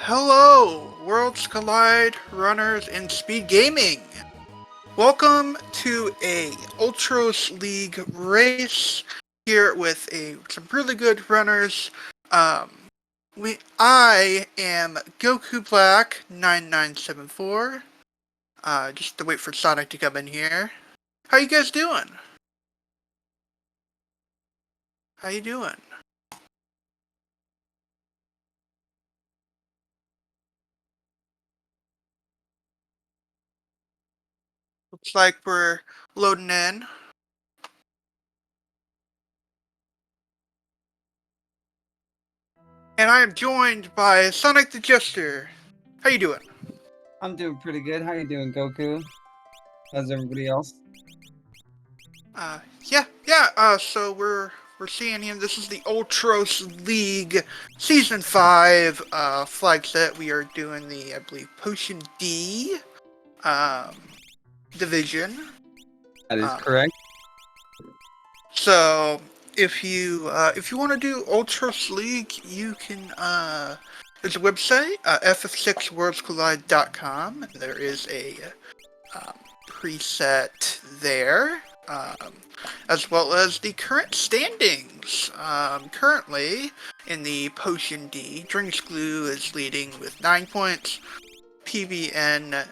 Hello, Worlds Collide runners in Speed Gaming. Welcome to a Ultros League race here with some really good runners. Um, I am Goku Black 9974. Just to wait for Sonic to come in here. How you guys doing? How you doing? Looks like we're loading in. And I am joined by Sonic the Jester. How you doing? I'm doing pretty good. How you doing, Goku? How's everybody else? So we're seeing him. This is the Ultros League Season 5 flag set. We are doing the, I believe, Potion D um, division. That is Uh, correct. so if you want to do Ultros League, you can. There's a website, ff6worldscollide.com. There is a um, preset there, as well as the current standings. Currently, in the Potion D, Drinks Glue is leading with 9 points. PBN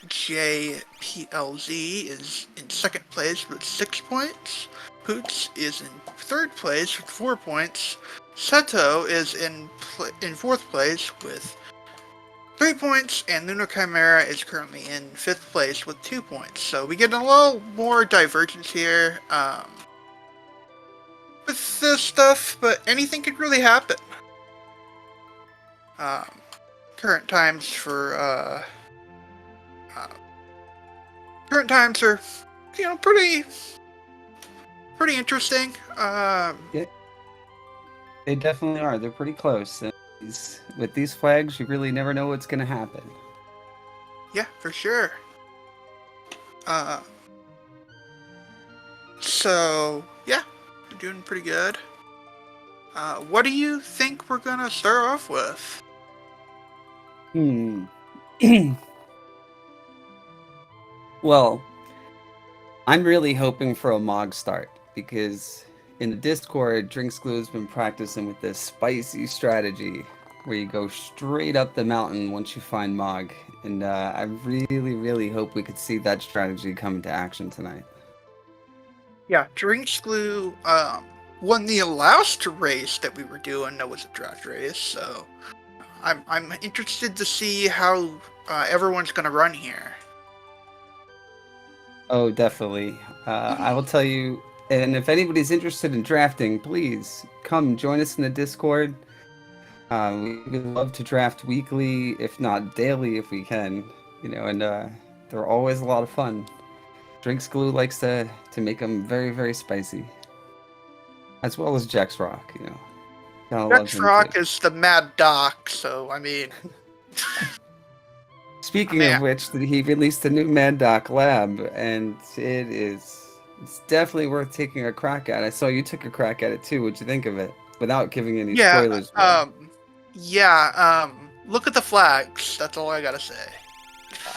JPLZ is in second place with 6 points. Poots is in third place with 4 points. Seto is in fourth place with 3 points, and Lunar Chimera is currently in 5th place with 2 points. So we get a little more divergence here with this stuff, but anything could really happen. Um, current times for current times are, pretty interesting. Yeah, they definitely are. They're pretty close. With these flags, you really never know what's going to happen. Yeah, for sure. Uh, so yeah, we're doing pretty good. What do you think we're gonna start off with? Hmm. Well, I'm really hoping for a Mog start because in the Discord, Drinks Glue has been practicing with this spicy strategy where you go straight up the mountain once you find Mog. And I really, really hope we could see that strategy come into action tonight. Yeah, Drinks Glue won the last race that we were doing. That was a draft race, so I'm interested to see how everyone's gonna run here. Oh, definitely. I will tell you, and if anybody's interested in drafting, please come join us in the Discord. We would love to draft weekly, if not daily, if we can. And they're always a lot of fun. Drinks Glue likes to make them very, very spicy, as well as Jack's Rock. Gotta love Rex him too. Rock is the Mad Doc, so I mean, I Speaking mean, of which, he released a new Mad Doc Lab, and it's definitely worth taking a crack at. I saw you took a crack at it too. What'd you think of it? Without giving any yeah, spoilers away. look at the flags. That's all I gotta say.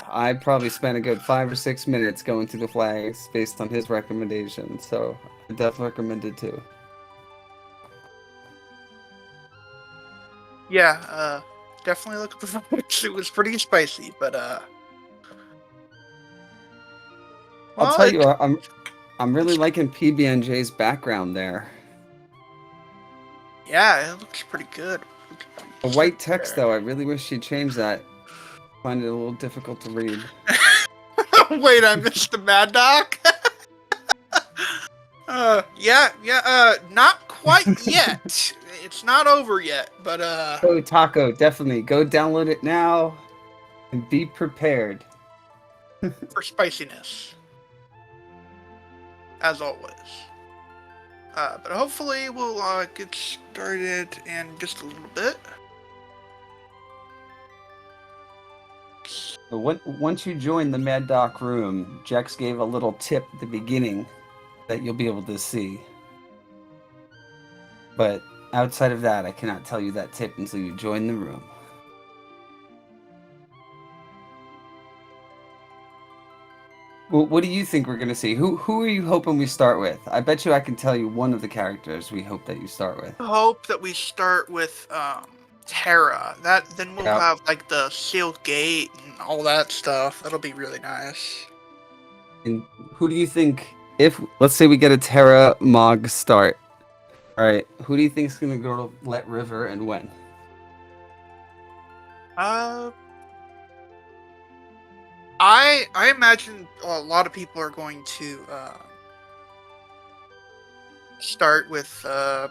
I probably spent a good 5 or 6 minutes going through the flags based on his recommendation, so I definitely recommend it too. Yeah, definitely look at the flags. It was pretty spicy, but I'll well, tell you, I'm really liking PBNJ's background there. yeah, it looks pretty good. Looks pretty The cute white text there. though, I really wish she'd change that. I find it a little difficult to read. Wait, I missed the Mad Doc. Not quite yet. It's not over yet, but Oh, Taco, definitely go download it now and be prepared. for spiciness, as always. But hopefully we'll get started in just a little bit. But once you join the Mad Doc room, Jex gave a little tip at the beginning that you'll be able to see. But outside of that, I cannot tell you that tip until you join the room. Well, what do you think we're gonna see? Who are you hoping we start with? I bet you I can tell you one of the characters we hope that you start with. I hope that we start with Terra. Then we'll Yep. have like the sealed gate and all that stuff. That'll be really nice. And who do you think, if let's say we get a Terra Mog start, all right, who do you think is gonna go to Let River and when? Uh, I imagine a lot of people are going to start with Oh,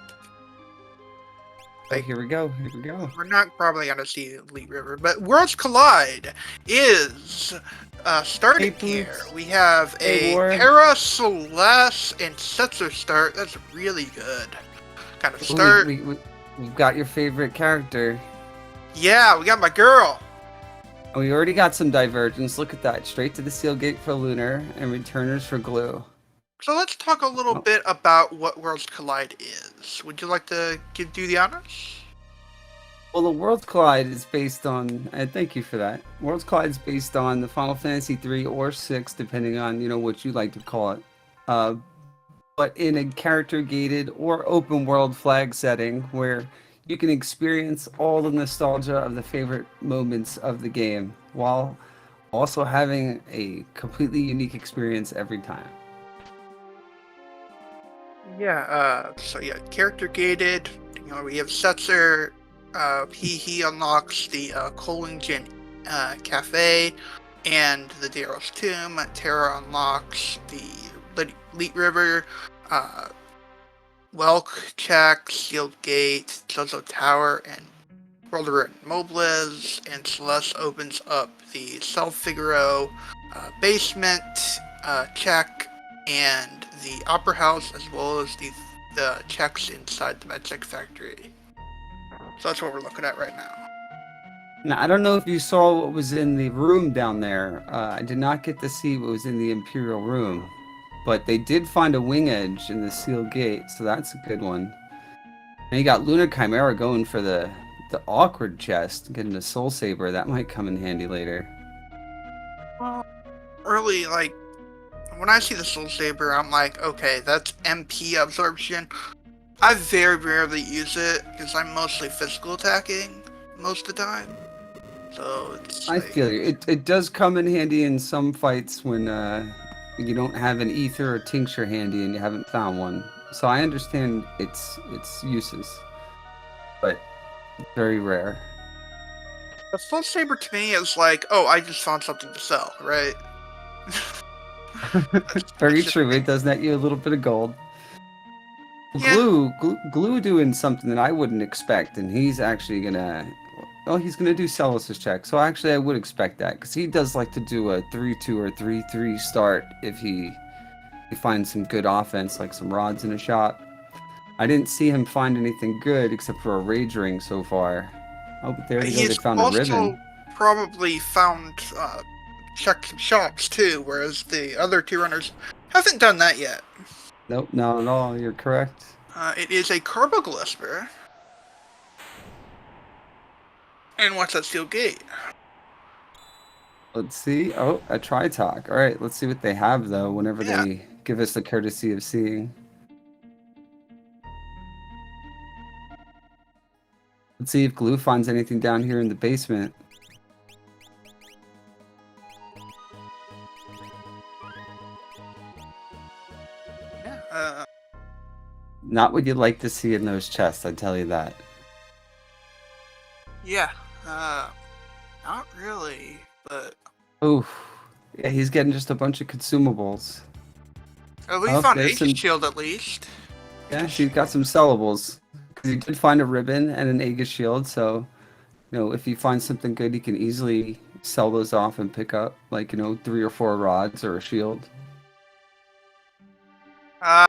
here we go. Here we go. we're not probably gonna see Elite River, but Worlds Collide is starting Hey, here. Boots. We have Hey, a War. Terra, Celeste, and Setzer start. That's really good kind of Ooh, start. we've got your favorite character. Yeah, we got my girl. Oh, we already got some divergence. Look at that. Straight to the Seal Gate for Lunar and Returners for Glue. So let's talk a little Oh. bit about what Worlds Collide is. Would you like to do the honors? Well, the Worlds Collide is based on, and thank you for that. Worlds Collide is based on the Final Fantasy 3 or 6, depending on, what you like to call it. But in a character-gated or open-world flag setting where you can experience all the nostalgia of the favorite moments of the game while also having a completely unique experience every time. Yeah, so yeah, character gated. We have Setzer. He unlocks the Collingen Cafe and the Darrow's Tomb. Terra unlocks the Elite River, Welk Check, Shield Gate, Zozo Tower, and World of Mobliz. And Celeste opens up the Self Figaro basement check and the Opera House, as well as the checks inside the Medcheck factory. So that's what we're looking at right now. Now, I don't know if you saw what was in the room down there. I did not get to see what was in the Imperial room, but they did find a wing edge in the Sealed Gate, so that's a good one. And you got Lunar Chimera going for the awkward chest, getting a Soul Saber. That might come in handy later. Well, early, like, when I see the Soul Saber, I'm like, okay, that's MP absorption. I very rarely use it because I'm mostly physical attacking most of the time. So it's I feel you. It does come in handy in some fights when you don't have an ether or tincture handy and you haven't found one. So I understand its uses, but very rare. the Soul Saber to me is like, oh, I just found something to sell, right? Very just true. It does net you a little bit of gold. Yeah. Glue doing something that I wouldn't expect, and he's actually gonna. Well, he's gonna do Celis's check. So actually, I would expect that because he does like to do a 3-2 or 3-3 start if he finds some good offense, like some rods in a shot. I didn't see him find anything good except for a rage ring so far. Oh, but there we go. They He's found a also ribbon. probably found checked some shops too, whereas the other two runners haven't done that yet. Nope, not at all. You're correct. It is a Carboglisper. And what's that steel gate? Let's see. Oh, a Tritalk. All right, let's see what they have though. Whenever they give us the courtesy of seeing. Let's see if Glue finds anything down here in the basement. Yeah. Not what you'd like to see in those chests, I tell you that. Yeah. Not really, but. Oof. Yeah, he's getting just a bunch of consumables. Oh, we Oh, found there's Aegis some- Shield at least. Yeah, she's got some sellables. Because he did find a ribbon and an Aegis shield, so if he finds something good, he can easily sell those off and pick up, like, 3 or 4 rods or a shield. We got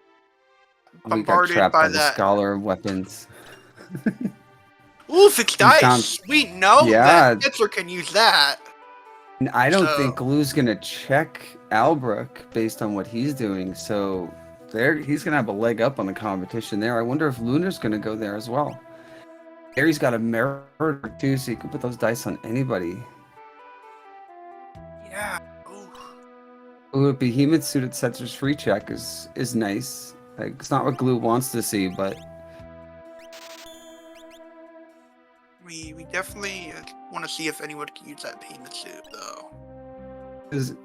Bombarded trapped by by the that. Scholar of Weapons. Ooh, fixed dice! found- We know Yeah. that Hitler can use that. And I don't So- think Glue's gonna check Albrook based on what he's doing, so he's gonna have a leg up on the competition there. I wonder if Lunar's gonna go there as well. Gary's got a mirror too, so you can put those dice on anybody. Yeah. Ooh. Ooh, a behemoth suited Setter's free check is nice. Like, it's not what Glue wants to see, but We definitely want to see if anyone can use that payment suit, though.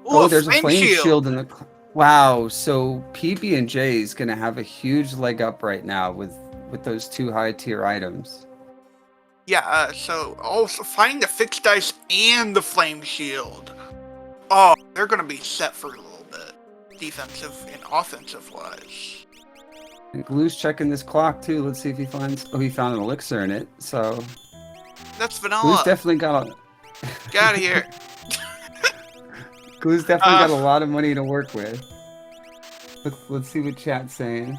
oh, there's a flame flame shield. shield in the. Wow, so PB&J is gonna have a huge leg up right now with those 2 high tier items. Yeah, so also finding the fixed dice and the flame shield. Oh, they're gonna be set for a little bit, defensive and offensive wise. And Glue's checking this clock too. Let's see if he finds. Oh, he found an elixir in it. So That's vanilla. Glue's definitely got a. Get out of here. Glue's definitely got a lot of money to work with. Let's see what chat's saying.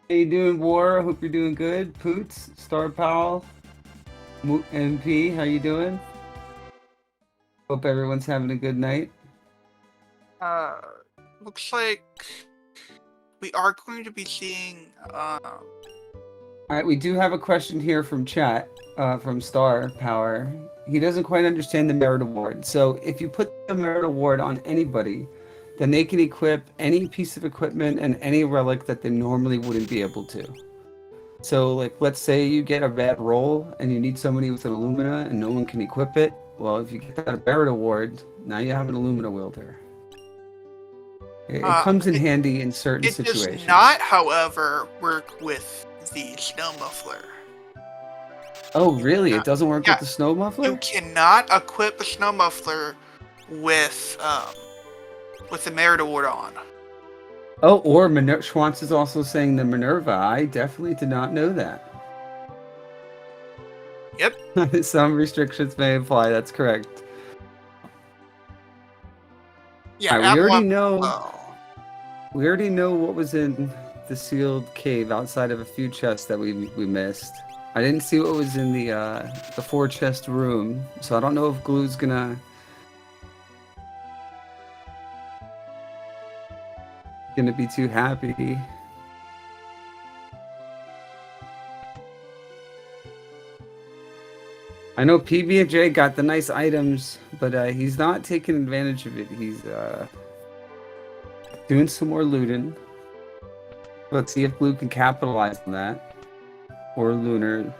How you doing, War? Hope you're doing good. Poots, Star Pal, MP, how you doing? Hope everyone's having a good night. Looks like we are going to be seeing. All right, we do have a question here from chat, from Star Power. He doesn't quite understand the merit award. So if you put the merit award on anybody, then they can equip any piece of equipment and any relic that they normally wouldn't be able to. So, like, let's say you get a bad roll and you need somebody with an Illumina and no one can equip it. Well, if you get that merit award, now you have an Illumina wielder. It comes in handy in certain situations. It does not, however, work with the snow muffler. Oh, really? It doesn't work with the snow muffler? You cannot equip a snow muffler with the merit award on. Oh, or Schwantz is also saying the Minerva. I definitely did not know that. Yep. Some restrictions may apply. That's correct. Yeah, right, we already know. We already know what was in the sealed cave outside of a few chests that we missed. I didn't see what was in the 4-chest room, so I don't know if Glue's gonna be too happy. I know PB&J got the nice items, but he's not taking advantage of it. He's doing some more looting. Let's see if Blue can capitalize on that. Or Lunar.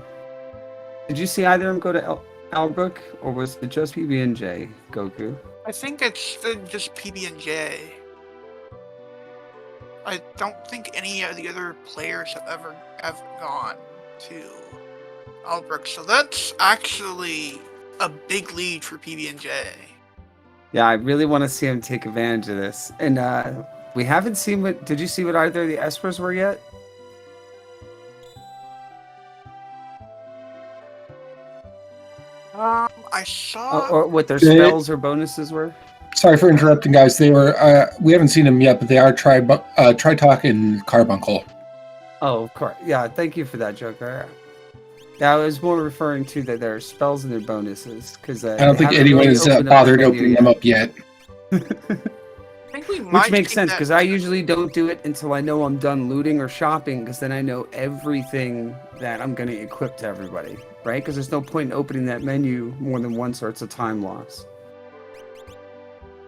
Did you see either of them go to Albrook, or was it just PB&J, Goku? I think it's just PB&J. I don't think any of the other players have gone to Albrook, so that's actually a big lead for PB&J. Yeah, I really want to see him take advantage of this. And we haven't seen what. Did you see what either of the Espers were yet? I saw. Or what their spells or bonuses were? Sorry for interrupting, guys. They were. We haven't seen them yet, but they are Tritalk and Carbuncle. Oh, of course. Yeah, thank you for that, Joker. Yeah, I was more referring to that there are spells and their bonuses, because I don't think anyone has bothered opening them up yet. I think we might. Which makes sense, because I usually don't do it until I know I'm done looting or shopping, because then I know everything that I'm going to equip to everybody, right? Because there's no point in opening that menu more than once, or it's a time loss.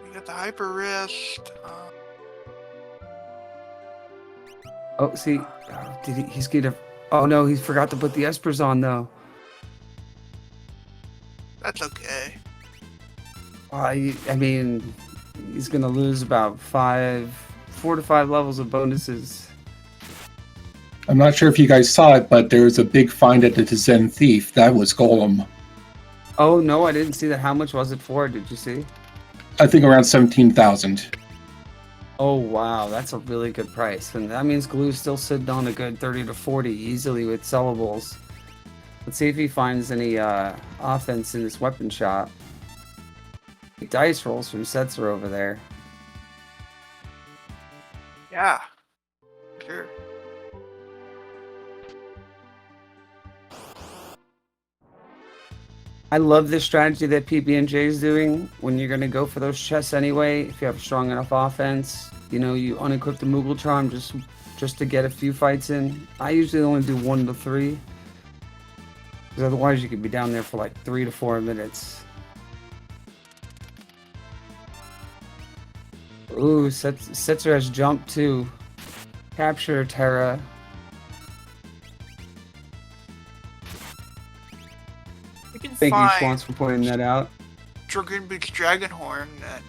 We got the hyper wrist. Oh, see, he's gonna. Oh no, he forgot to put the Espers on though. That's okay. I mean, he's gonna lose about 4 to 5 levels of bonuses. I'm not sure if you guys saw it, but there was a big find at the Zen Thief. That was Golem. Oh no, I didn't see that. How much was it for? Did you see? I think around 17,000. Oh wow, that's a really good price, and that means Glue's still sitting on a good 30 to 40 easily with sellables. Let's see if he finds any offense in this weapon shop. Dice rolls from Setzer over there. Yeah. Sure. I love this strategy that PB&J is doing when you're going to go for those chests anyway. If you have strong enough offense, you know, you unequip the Moogle Charm just to get a few fights in. I usually only do 1 to 3. Because otherwise you could be down there for like 3 to 4 minutes. Ooh, Setzer has jumped too. Capture Terra. We can Thank you, find Schwantz, for pointing that out. Dragon Beach Dragonhorn at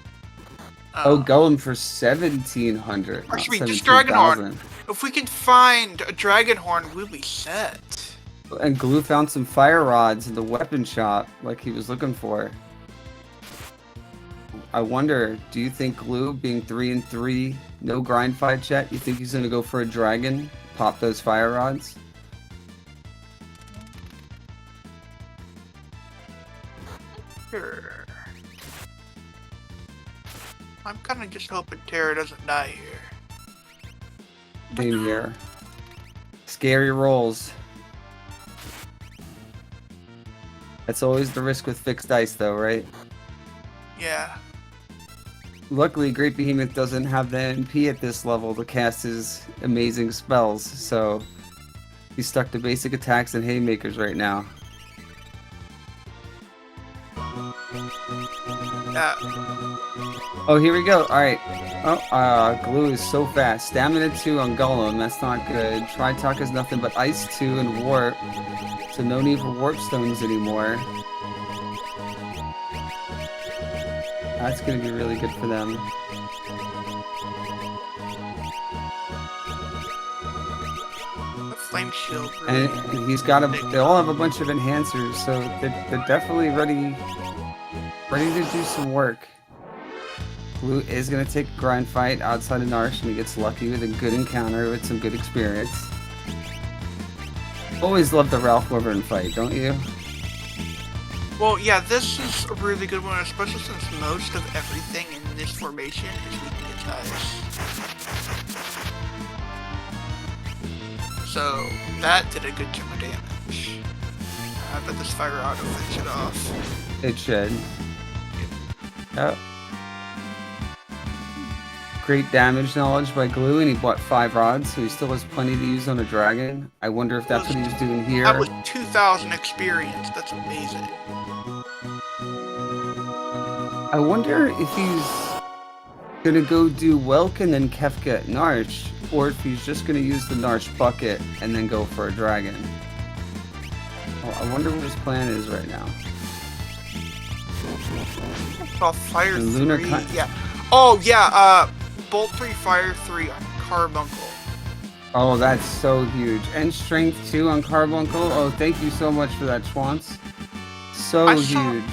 Oh, Golem for 1,700. or Not should we just 17,000. If we can find a Dragonhorn, we'll be set. And Glue found some fire rods in the weapon shop, like he was looking for. I wonder, do you think Glue, being 3-3, no grind fight yet, you think he's gonna go for a dragon, pop those fire rods? Sure. I'm kind of just hoping Terra doesn't die here. Same here. Scary rolls. That's always the risk with fixed dice, though, right? Yeah. Luckily, Great Behemoth doesn't have the MP at this level to cast his amazing spells, so he's stuck to basic attacks and haymakers right now. Yeah. Oh, here we go. Alright. Oh, Glue is so fast. Stamina 2 on Golem, that's not good. Tri-Talk is nothing but Ice 2 and Warp, so no need for Warp Stones anymore. That's going to be really good for them. The Flame Shield. And he's got they all have a bunch of enhancers, so they're definitely ready to do some work. Blue is going to take a grind fight outside of Narsh, and he gets lucky with a good encounter with some good experience. Always love the Ralph Wyvern fight, don't you? Well, yeah, this is a really good one, especially since most of everything in this formation is weakness dice. So, that did a good chunk of damage. I bet this fire auto finish it off. It should. Oh. Great damage knowledge by Glue, and he bought 5 rods, so he still has plenty to use on a dragon. I wonder if that's what he was doing here. That was 2,000 experience. That's amazing. I wonder if he's gonna go do Welk and then Kefka at Narch, or if he's just gonna use the Narch bucket and then go for a dragon. Well, I wonder what his plan is right now. Oh, fire And 3. Lunar Yeah. Oh, yeah. Bolt 3, Fire 3 on Carbuncle. Oh, that's so huge. And Strength 2 on Carbuncle. Oh, thank you so much for that, Schwantz. So huge.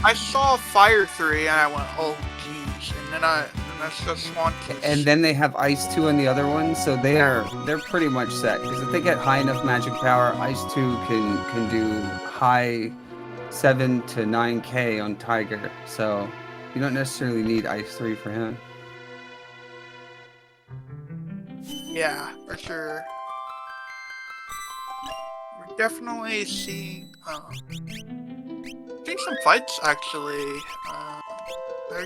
I saw Fire 3 and I went, oh, geez. And then I saw Swan. And then they have Ice 2 on the other one, so they're pretty much set. Because if they get high enough magic power, Ice 2 can do high 7 to 9k on Tiger. So you don't necessarily need Ice 3 for him. Yeah, for sure. We're definitely seeing some fights actually.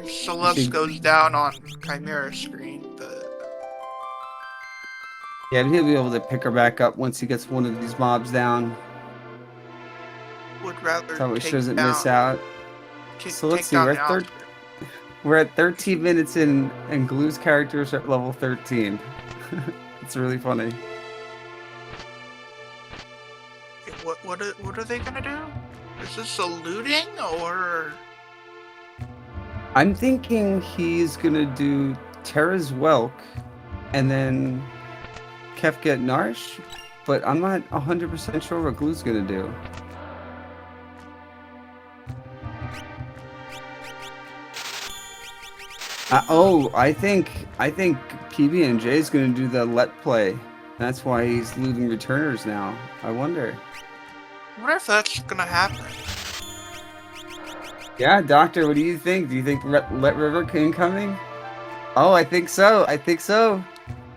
Celeste goes down on Chimera screen, but yeah, he'll be able to pick her back up once he gets one of these mobs down. would rather So it take doesn't down, miss out. So let's see, we're at 13 minutes in, and Glue's characters are at level 13. It's really funny. What are they gonna do? Is this a looting or? I'm thinking he's gonna do Terra's Welk and then Kefka at Narsh, but I'm not 100% sure what Glue's gonna do. I think PB&J is gonna do the let play. That's why he's looting returners now. I wonder. I wonder if that's gonna happen. Yeah, Doctor, what do you think? Do you think Let River incoming? Oh, I think so. I think so.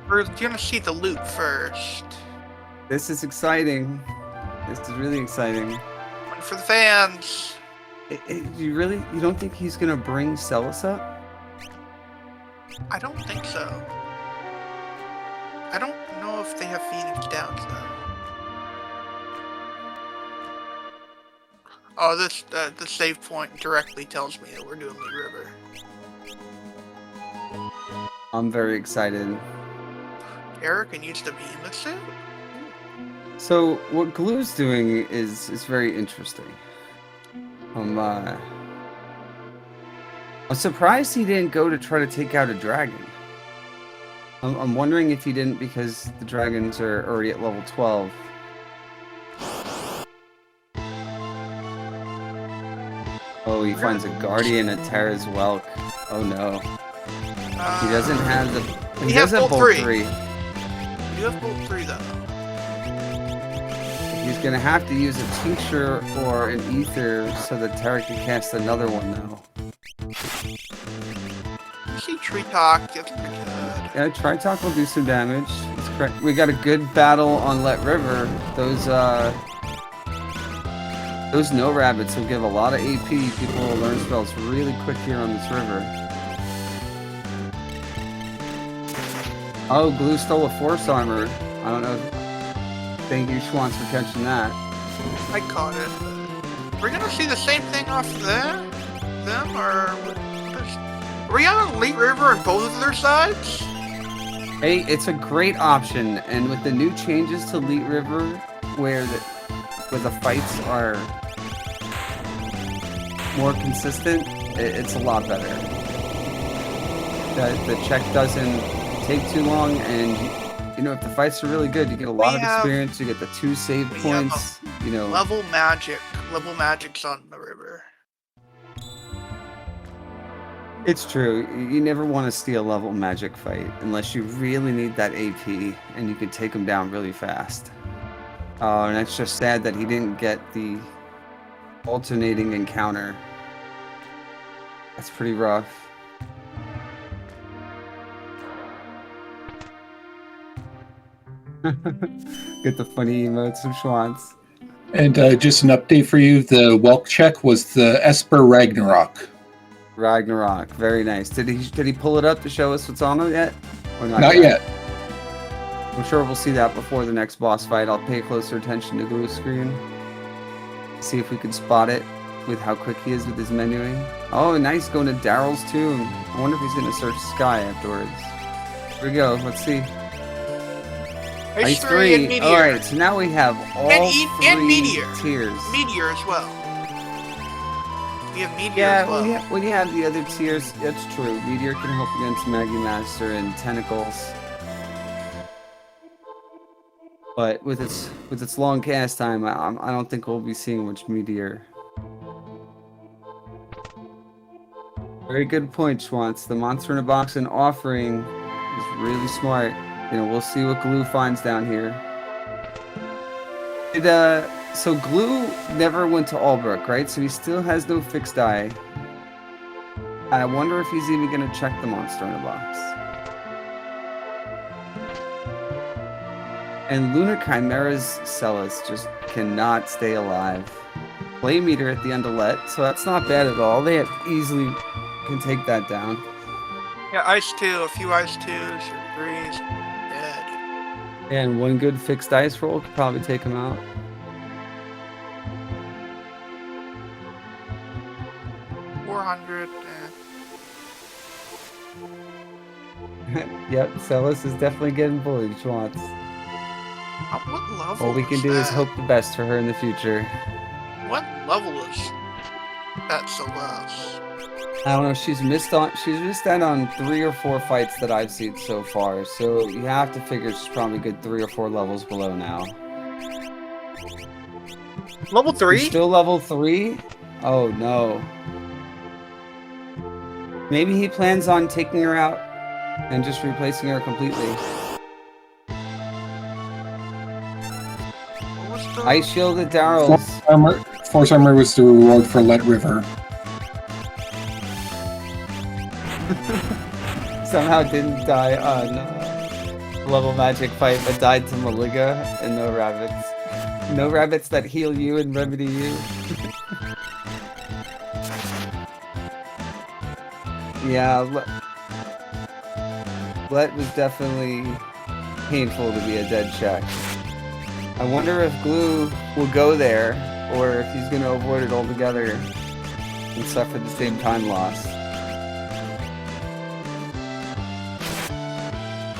We're gonna see the loot first. This is exciting. This is really exciting. One for the fans. You don't think he's gonna bring Celis up? I don't think so. I don't know if they have Phoenix Downs though. Oh, the save point directly tells me that we're doing Lee River. I'm very excited. Eric needs to be in the suit. So what Glue's doing is very interesting. I'm surprised he didn't go to try to take out a dragon. I'm wondering if he didn't because the dragons are already at level 12. Oh, he finds a guardian at Terra's Welk. Oh no. He doesn't have the... He does have Bolt 3. You have Bolt 3 though. He's gonna have to use a tincture or an ether so that Terra can cast another one though. You see Tree Talk, that's pretty good. Yeah, Tritalk will do some damage. That's correct. We got a good battle on Let River. Those no rabbits will give a lot of AP. People will learn spells really quick here on this river. Oh, Glue stole a Force Armor. I don't know. Thank you, Schwantz, for catching that. I caught it. We're gonna see the same thing off them, or are we on Elite River on both of their sides? Hey, it's a great option, and with the new changes to Elite River, where the fights are more consistent, it's a lot better. The check doesn't take too long, and you know, if the fights are really good, you get a lot of experience. You get the 2 save points. You know, level magic's on the river. it's true. You never want to steal a level magic fight unless you really need that AP, and you can take them down really fast. And it's just sad that he didn't get the alternating encounter. That's pretty rough. Get the funny emotes from Schwantz. And just an update for you, the Welk check was the Esper Ragnarok. Ragnarok, very nice. Did he pull it up to show us what's on it yet? Or Not yet. I'm sure we'll see that before the next boss fight. I'll pay closer attention to Glue's screen. See if we can spot it with how quick he is with his menuing. Oh, nice, going to Daryl's tomb. I wonder if he's going to search Sky afterwards. Here we go, let's see. Ice 3 and Meteor. Alright, so now we have all three Meteor. tiers. Meteor as well. We have Meteor Yeah, as well. when you have the other tiers, that's true. Meteor can help against Maggie Master and Tentacles. But with its long cast time, I don't think we'll be seeing much Meteor. Very good point, Schwantz. The Monster in a Box and offering is really smart. You know, we'll see what Glue finds down here. So Glue never went to Albrook, right? So he still has no fixed eye. I wonder if he's even going to check the Monster in a Box. And Lunar Chimera's Celis just cannot stay alive. Play meter at the end of Let, so that's not bad at all. They easily can take that down. Yeah, Ice 2, a few Ice 2s or 3s, dead. And one good fixed ice roll could probably take him out. $400. Yep, Celis is definitely getting bullied, Schwantz. What level? All we can do is hope the best for her in the future. What level is that Celeste? I don't know. She's missed out on 3 or 4 fights that I've seen so far. So you have to figure she's probably good 3 or 4 levels below now. Level 3? She's still level 3? Oh no. Maybe he plans on taking her out and just replacing her completely. Ice Shield at Daryl's. Force Armor was the reward for Let River. Somehow didn't die on level magic fight, but died to Maliga and no rabbits. No rabbits that heal you and remedy you. Yeah, Let was definitely painful to be a dead check. I wonder if Glue will go there or if he's gonna avoid it altogether and suffer the same time loss.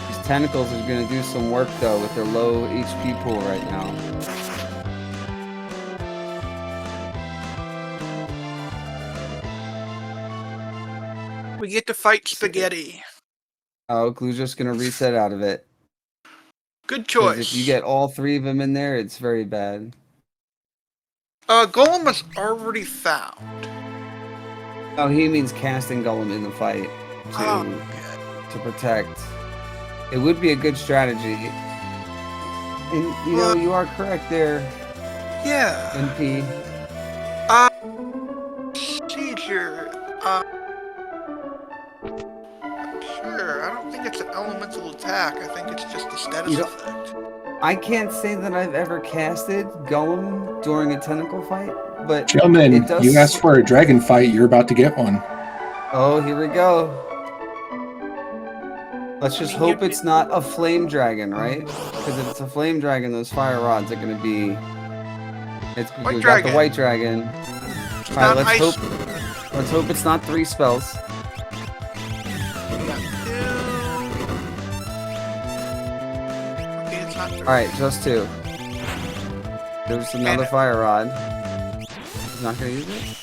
These tentacles are gonna do some work though with their low HP pool right now. We get to fight spaghetti. Oh, Glue's just gonna reset out of it. Good Because choice. if you get all three of them in there, it's very bad. Golem was already found. Oh, he means casting Golem in the fight to protect. It would be a good strategy. And, you know, you are correct there, Yeah. NP. Procedure. Sure. I don't think it's an elemental attack. I think it's just a status effect. I can't say that I've ever casted Golem during a tentacle fight, but Gentlemen, it does... you asked for a dragon fight, you're about to get one. Oh, here we go. Let's just hope it's not a flame dragon, right? Because if it's a flame dragon, those fire rods are going to be... We got the white dragon. Alright, let's hope it's not 3 spells. Alright, just 2. There's another fire rod. He's not gonna use it.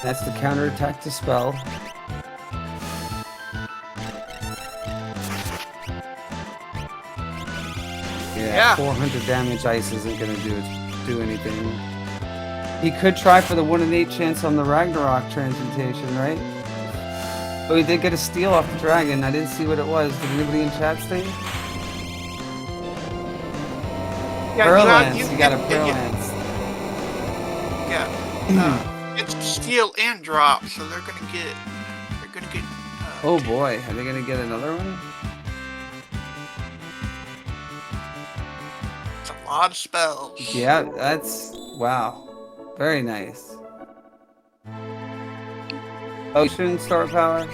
That's the counterattack to spell. Yeah, 400 damage ice isn't gonna do anything. He could try for the 1 in 8 chance on the Ragnarok transmutation, right? But we did get a steal off the dragon. I didn't see what it was. Did anybody in chat see? Yeah, Pearl Lance. You got a Pearl Lance. Yeah. It's steal and drop, so they're gonna get. Oh boy, are they gonna get another one? It's a lot of spells. Yeah, that's wow. Very nice. Oh, you shouldn't start power. You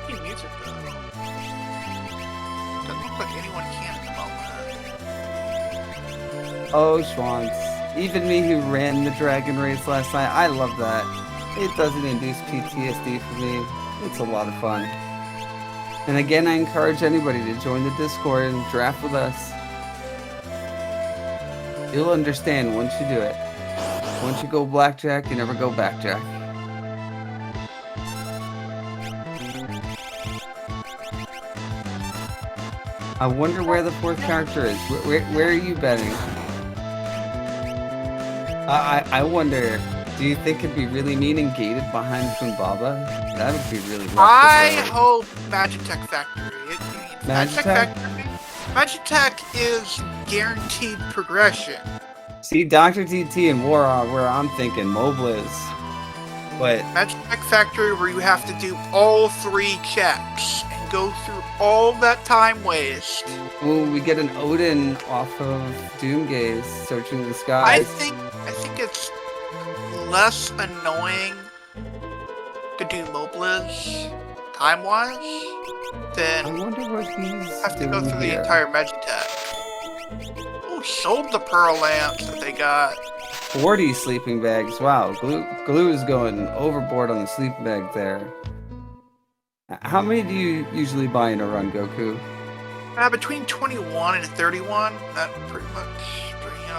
can use it though. Doesn't look like anyone can at the moment. Oh, Schwantz. Even me who ran the dragon race last night, I love that. It doesn't induce PTSD for me. It's a lot of fun. And again, I encourage anybody to join the Discord and draft with us. You'll understand once you do it. Once you go blackjack, you never go backjack. I wonder where the 4th character is. Where are you betting? I wonder, do you think it'd be really mean and gated behind Humbaba? That would be really rough. I hope Magitech Factory. Magitech? Magitech is guaranteed progression. See, Dr. TT and War are where I'm thinking Mobliz. But Magitech Factory, where you have to do all 3 checks and go through all that time waste. Ooh, we get an Odin off of Doomgaze, Searching the Skies. I think it's less annoying to do Mobliz time-wise than I wonder what he's have to go through here. the entire Magitech. Oh, sold the Pearl Lamps that they got. 40 sleeping bags. Wow, Glue is going overboard on the sleeping bag there. How many do you usually buy in a run, Goku? Between 21 and 31. That pretty much.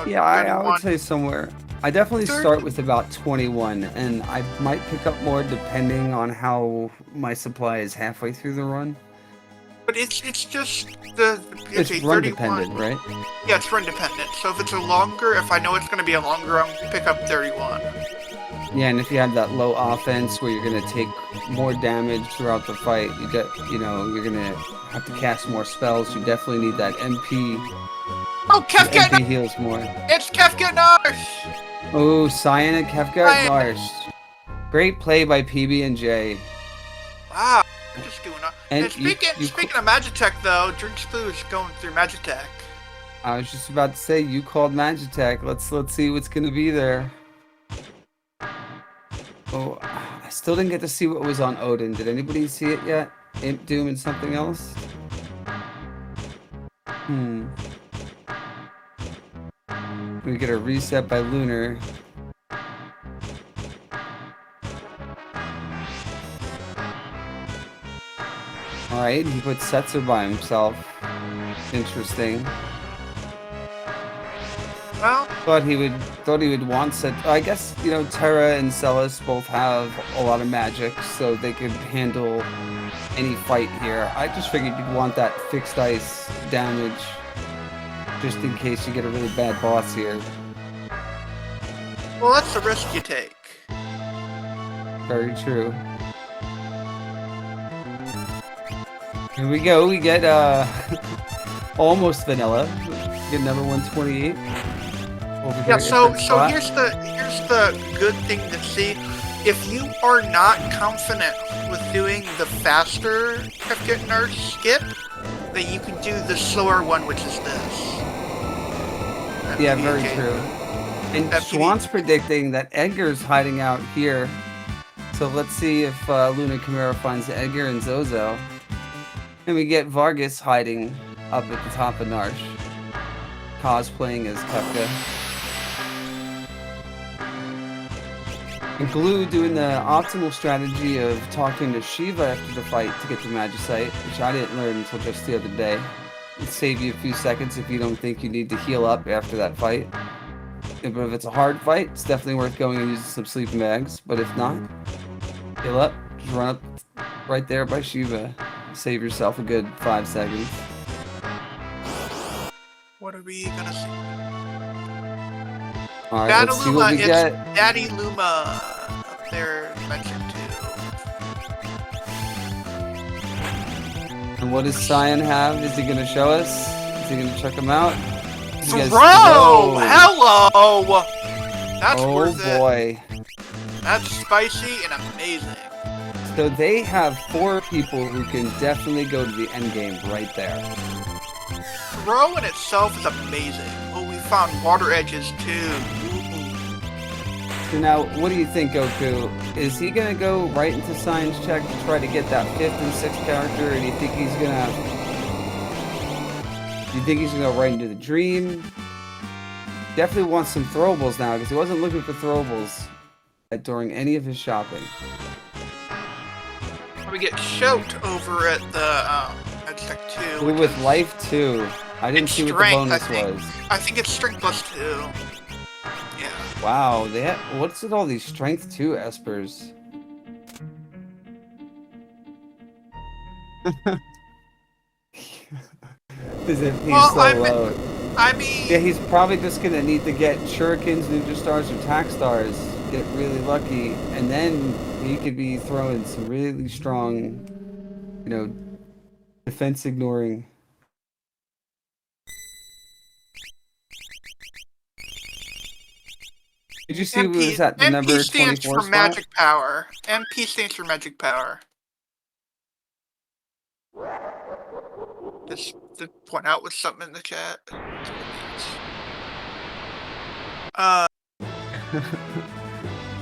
Yeah, I would say somewhere. I definitely start with about 21, and I might pick up more depending on how my supply is halfway through the run. But it's just it's run dependent, right? Yeah, it's run dependent. So if it's if I know it's going to be a longer run, pick up 31. Yeah, and if you have that low offense where you're going to take more damage throughout the fight, you're going to have to cast more spells. You definitely need that MP. Oh, Kefka! MP heals more. It's Kefka Nars! Oh, Cyan and Kefka Nars. Great play by PB&J. Wow, I'm just doing and speaking of Magitech, though, Drinks Blue is going through Magitech. I was just about to say, you called Magitech. Let's see what's going to be there. Oh, I still didn't get to see what was on Odin. Did anybody see it yet? Imp, Doom, and something else? We get a reset by Lunar. Alright, he put Setzer by himself. Interesting. Well, Thought he would want Set. I guess, you know, Terra and Celis both have a lot of magic, so they could handle any fight here. I just figured you'd want that fixed ice damage, just in case you get a really bad boss here. well, that's the risk you take. Very true. Here we go. We get almost vanilla. We get number 128. Over here Yeah, at so third spot. here's the good thing to see. If you are not confident with doing the faster Kefkit Nurse skip, then you can do the slower one, which is this. Yeah, very true. And FPV. Swan's predicting that Edgar's hiding out here. So let's see if Luna Chimera finds Edgar and Zozo. And we get Vargas hiding up at the top of Narsh, cosplaying as Kefka. And Glue doing the optimal strategy of talking to Shiva after the fight to get the Magicite, which I didn't learn until just the other day. It'll save you a few seconds if you don't think you need to heal up after that fight. But if it's a hard fight, it's definitely worth going and using some sleeping bags. But if not, heal up, just run up right there by Shiva. Save yourself a good 5 seconds. What are we gonna see? Alright, let's see what we it's get. Daddy Luma up there mentioned too. And what does Cyan have? Is he gonna show us? Is he gonna check him out? You guys- Bro! Whoa. Hello! That's Oh worth it. boy. That's spicy and amazing. So they have 4 people who can definitely go to the end game right there. Throw in itself is amazing. Oh, we found water edges too. So now, what do you think, Goku? Is he gonna go right into science check to try to get that 5th and 6th character, or do you think he's gonna? Do you think he's gonna go right into the dream? Definitely wants some throwables now because he wasn't looking for throwables during any of his shopping. We get choked over at the Tech 2. Ooh, with life too. I didn't It's see what the strength, bonus I think. was. I think it's strength plus 2. Yeah. Wow, they have, what's with all these strength 2 espers? As if he's Well, so low. I mean, Yeah, he's probably just gonna need to get Shurikens, Ninja Stars, or Tac Stars, get really lucky, and then he could be throwing some really strong, you know, defense ignoring. Did you see who was at the number MP stands 24 for spot? magic power. MP stands for magic power. Just to point out with something in the chat.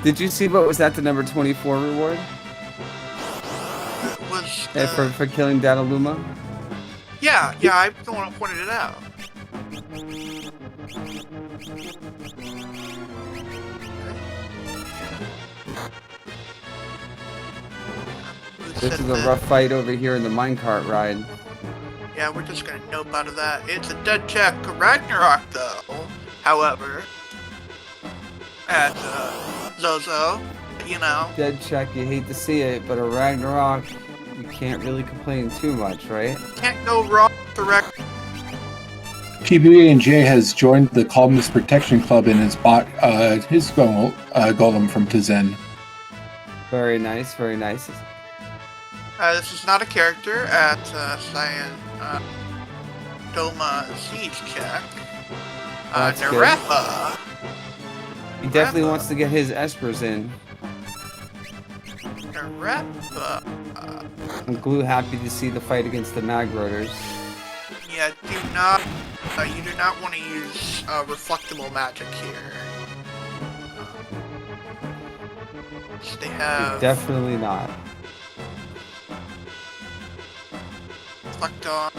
Did you see what was at the number 24 reward? It was For killing Dataluma? yeah, I don't want to point it out. This is a rough fight over here in the minecart ride. Yeah, we're just gonna nope out of that. It's a dead check. Ragnarok, though. However, at Zozo, you know. Dead check, you hate to see it, but a Ragnarok, you can't really complain too much, right? Can't go wrong with the Ragnarok. PB&J has joined the Columnist Protection Club and has bought his golem from Tizen. Very nice, very nice. This is not a character at Cyan Doma Siege check. That's good. Narapa. He definitely wants to get his espers in. Narapa. I'm glue happy to see the fight against the Mag Rotors. Yeah, do not. You do not want to use reflectable magic here. They have Definitely not. reflect on.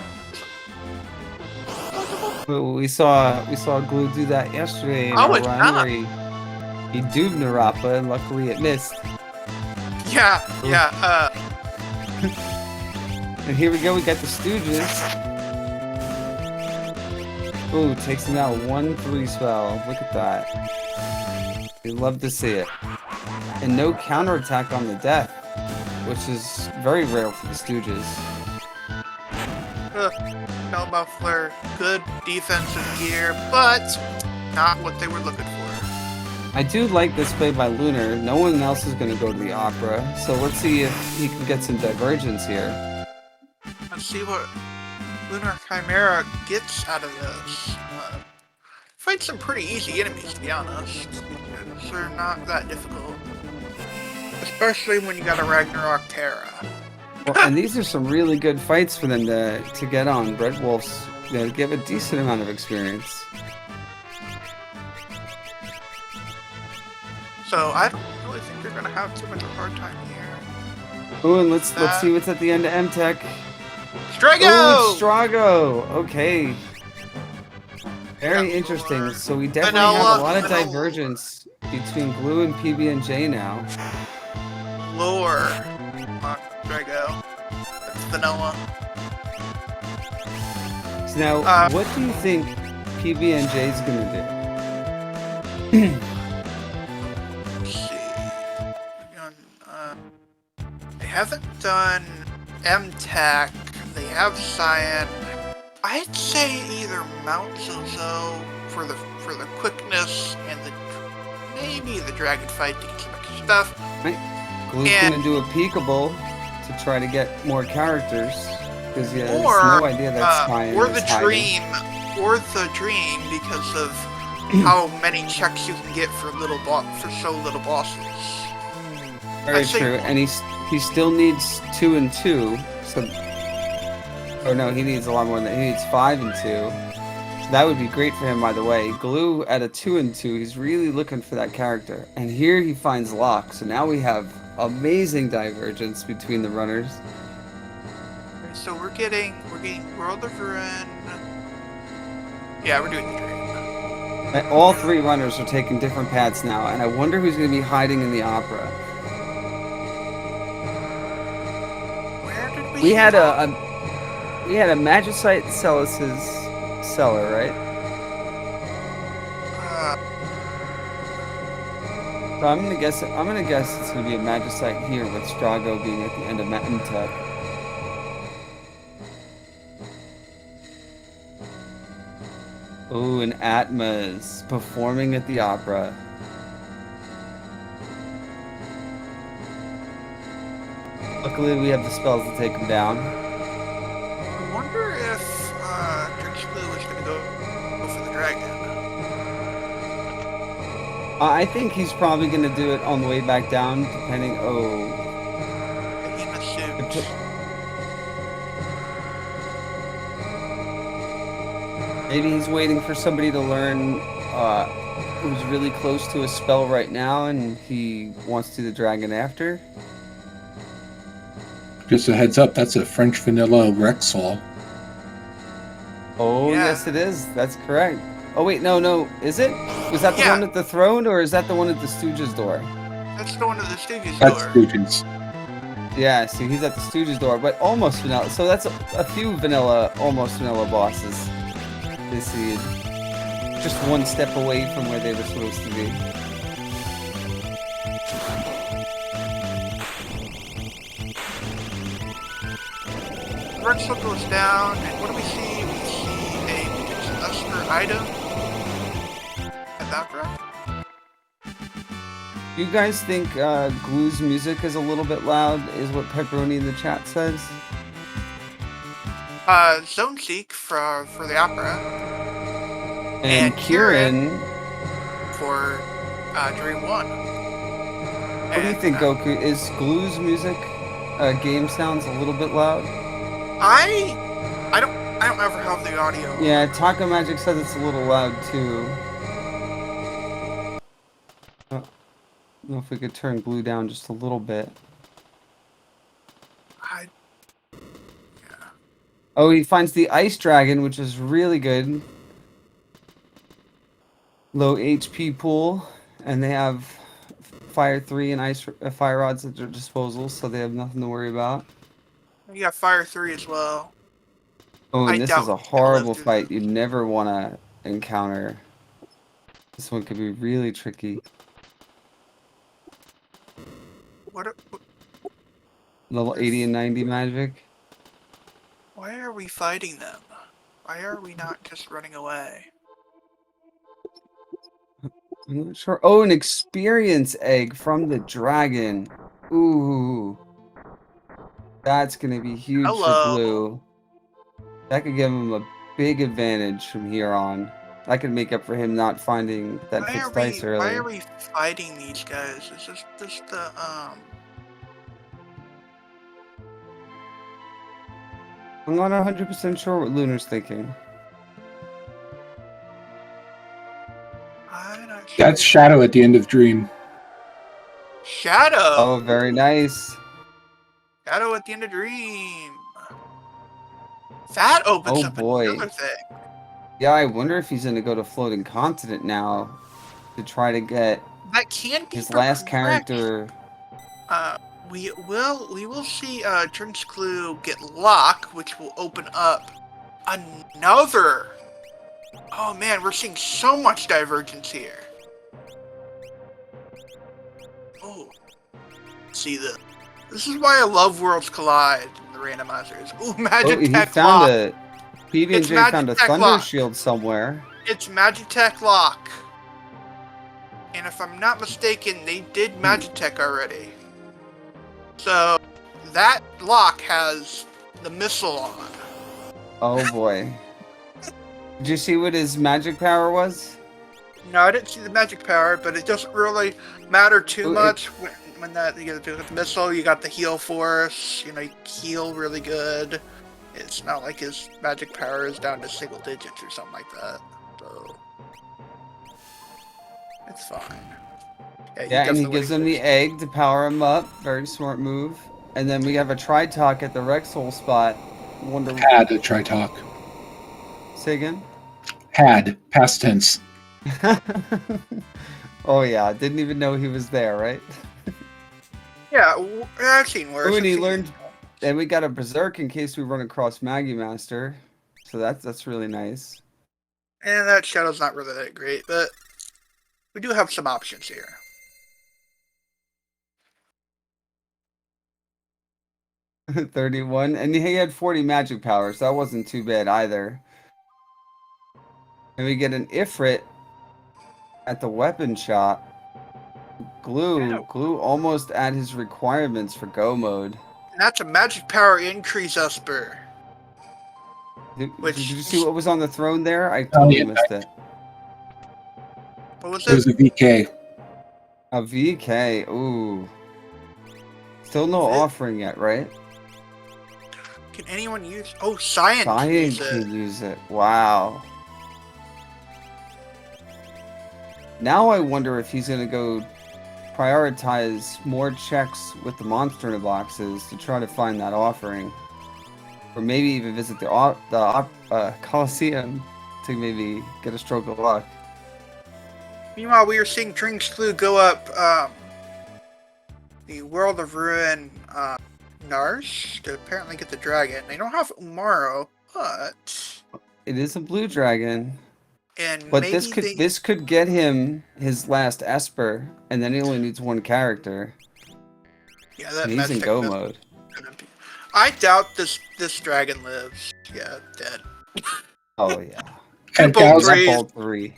We saw Glue do that yesterday in Oh, our it's run not. where he doomed Narapa, and luckily it missed. Yeah, yeah. And here we go, we got the Stooges. Ooh, takes him out 1-3 spell. Look at that. We love to see it. And no counterattack on the death, which is very rare for the Stooges. No muffler, good defensive gear, but not what they were looking for. I do like this play by Lunar. No one else is going to go to the Opera, so let's see if he can get some divergence here. Let's see what Lunar Chimera gets out of this. Fight some pretty easy enemies, to be honest. They're not that difficult. Especially when you got a Ragnarok Terra. Well, and these are some really good fights for them to get on. Red Wolves give a decent amount of experience. So I don't really think they're gonna have too much of a hard time here. Ooh, and let's see what's at the end of M-Tech. Strago! Ooh, it's Strago! Okay. Very interesting. So we definitely have a lot of divergence between Glue and PB&J now. Lore. Strago. That's Vanilla. So now, what do you think PB&J is gonna do? Let's see. They haven't done M-Tech. They have Cyan. I'd say either Mount Zozo for the quickness and maybe the dragon fight to get some extra stuff. Right. Glue's gonna do a peekable to try to get more characters because there's no idea that Cyan or is the hiding. dream because of how many checks you can get for so little bosses. Very true, and he still needs 2 and 2. So, oh no, he needs a lot more than that. He needs 5 and 2. So that would be great for him, by the way. Glue at a 2 and 2. He's really looking for that character, and here he finds Locke. So now we have amazing divergence between the runners. So we're getting World of Ruin. Yeah, we're doing the dream. And all 3 runners are taking different paths now, and I wonder who's going to be hiding in the Opera. Where did we? We had a Magicite Celis's cellar, right? So I'm gonna guess it's gonna be a Magicite here with Strago being at the end of M-Tech. Ooh, and Atma's performing at the Opera. Luckily, we have the spells to take him down. I wonder if Drixblue is going to go for the dragon. I think he's probably going to do it on the way back down, depending... Oh. Maybe he's waiting for somebody to learn who's really close to a spell right now, and he wants to do the dragon after. Just a heads up, that's a French vanilla Rexall. Oh, yeah. Yes, it is. That's correct. Oh, wait, no. Is it? Was that the one at the throne, or is that the one at the Stooges door? That's the one at the Stooges That's door. Stooges. Yeah, see, he's at the Stooges door, but almost vanilla. So that's a few almost vanilla bosses this seed. Just one step away from where they were supposed to be. Rexall goes down, and what do we see? We see a potential Esper item. At that right? Do you guys think Glue's music is a little bit loud, is what Pepperoni in the chat says? Zone Seek for the opera. And Kieran for Dream 1. What do you think, Goku? Is Glue's music game sounds a little bit loud? I don't ever have the audio. Yeah, Taco Magic says it's a little loud too. I don't know if we could turn Glue down just a little bit. Oh, he finds the ice dragon, which is really good. Low HP pool, and they have fire 3 and ice fire rods at their disposal, so they have nothing to worry about. You got fire 3 as well. Oh, and I this doubt is a he's gonna live horrible through fight you never want to encounter. This one could be really tricky. What? Level 80 and 90 magic. Why are we fighting them? Why are we not just running away? I'm not sure. Oh, an experience egg from the dragon. Ooh. That's going to be huge for Hello. Glue. That could give him a big advantage from here on. That could make up for him not finding that fixed dice early. Why are we fighting these guys? Is this just the I'm not 100% sure what Lunar's thinking. I'm not sure. That's Shadow at the end of Dream. Shadow. Oh, very nice. Shadow at the end of Dream. That opens up another thing. Yeah, I wonder if he's gonna go to Floating Continent now to try to get That can be his last character. We will see Drinks Clue get Lock, which will open up another. Oh man, we're seeing so much divergence here. Oh, see this. This is why I love Worlds Collide in the randomizers. Ooh, Magic Tech Lock. PB&J found a Thunder Lock. Shield somewhere. It's Magitech Lock. And if I'm not mistaken, they did Magitech already. So, that lock has the missile on. Oh boy. Did you see what his magic power was? No, I didn't see the magic power, but it doesn't really matter too much when that you get the missile. You got the heal force. You know, you heal really good. It's not like his magic power is down to single digits or something like that. So it's fine. Yeah, and he gives him the egg to power him up. Very smart move. And then we have a Tri-Talk at the Rexhole spot. Had a Tri-Talk. Say again? Had. Past tense. Oh yeah, didn't even know he was there, right? Yeah, I've seen worse. Oh, and he learned... And we got a Berserk in case we run across Maggie Master. So that's really nice. And that Shadow's not really that great, but we do have some options here. $31, and he had 40 magic power, so that wasn't too bad either. And we get an Ifrit at the weapon shop. Glue almost at his requirements for go mode. And that's a magic power increase Esper. Did you see what was on the throne there? I missed it. What was it? It was a VK. A VK, ooh. Still no offering yet, right? Can anyone use... Oh, Science can use it. Wow. Now I wonder if he's going to go prioritize more checks with the monster in the boxes to try to find that offering. Or maybe even visit the Coliseum to maybe get a stroke of luck. Meanwhile, we are seeing Drinks Clue go up the World of Ruin Narsh to apparently get the dragon. They don't have Umaro, but... It is a blue dragon. But this could get him his last Esper, and then he only needs one character. Yeah, that he's in go mode. I doubt this dragon lives. Yeah, dead. Oh yeah. At Bolt 3.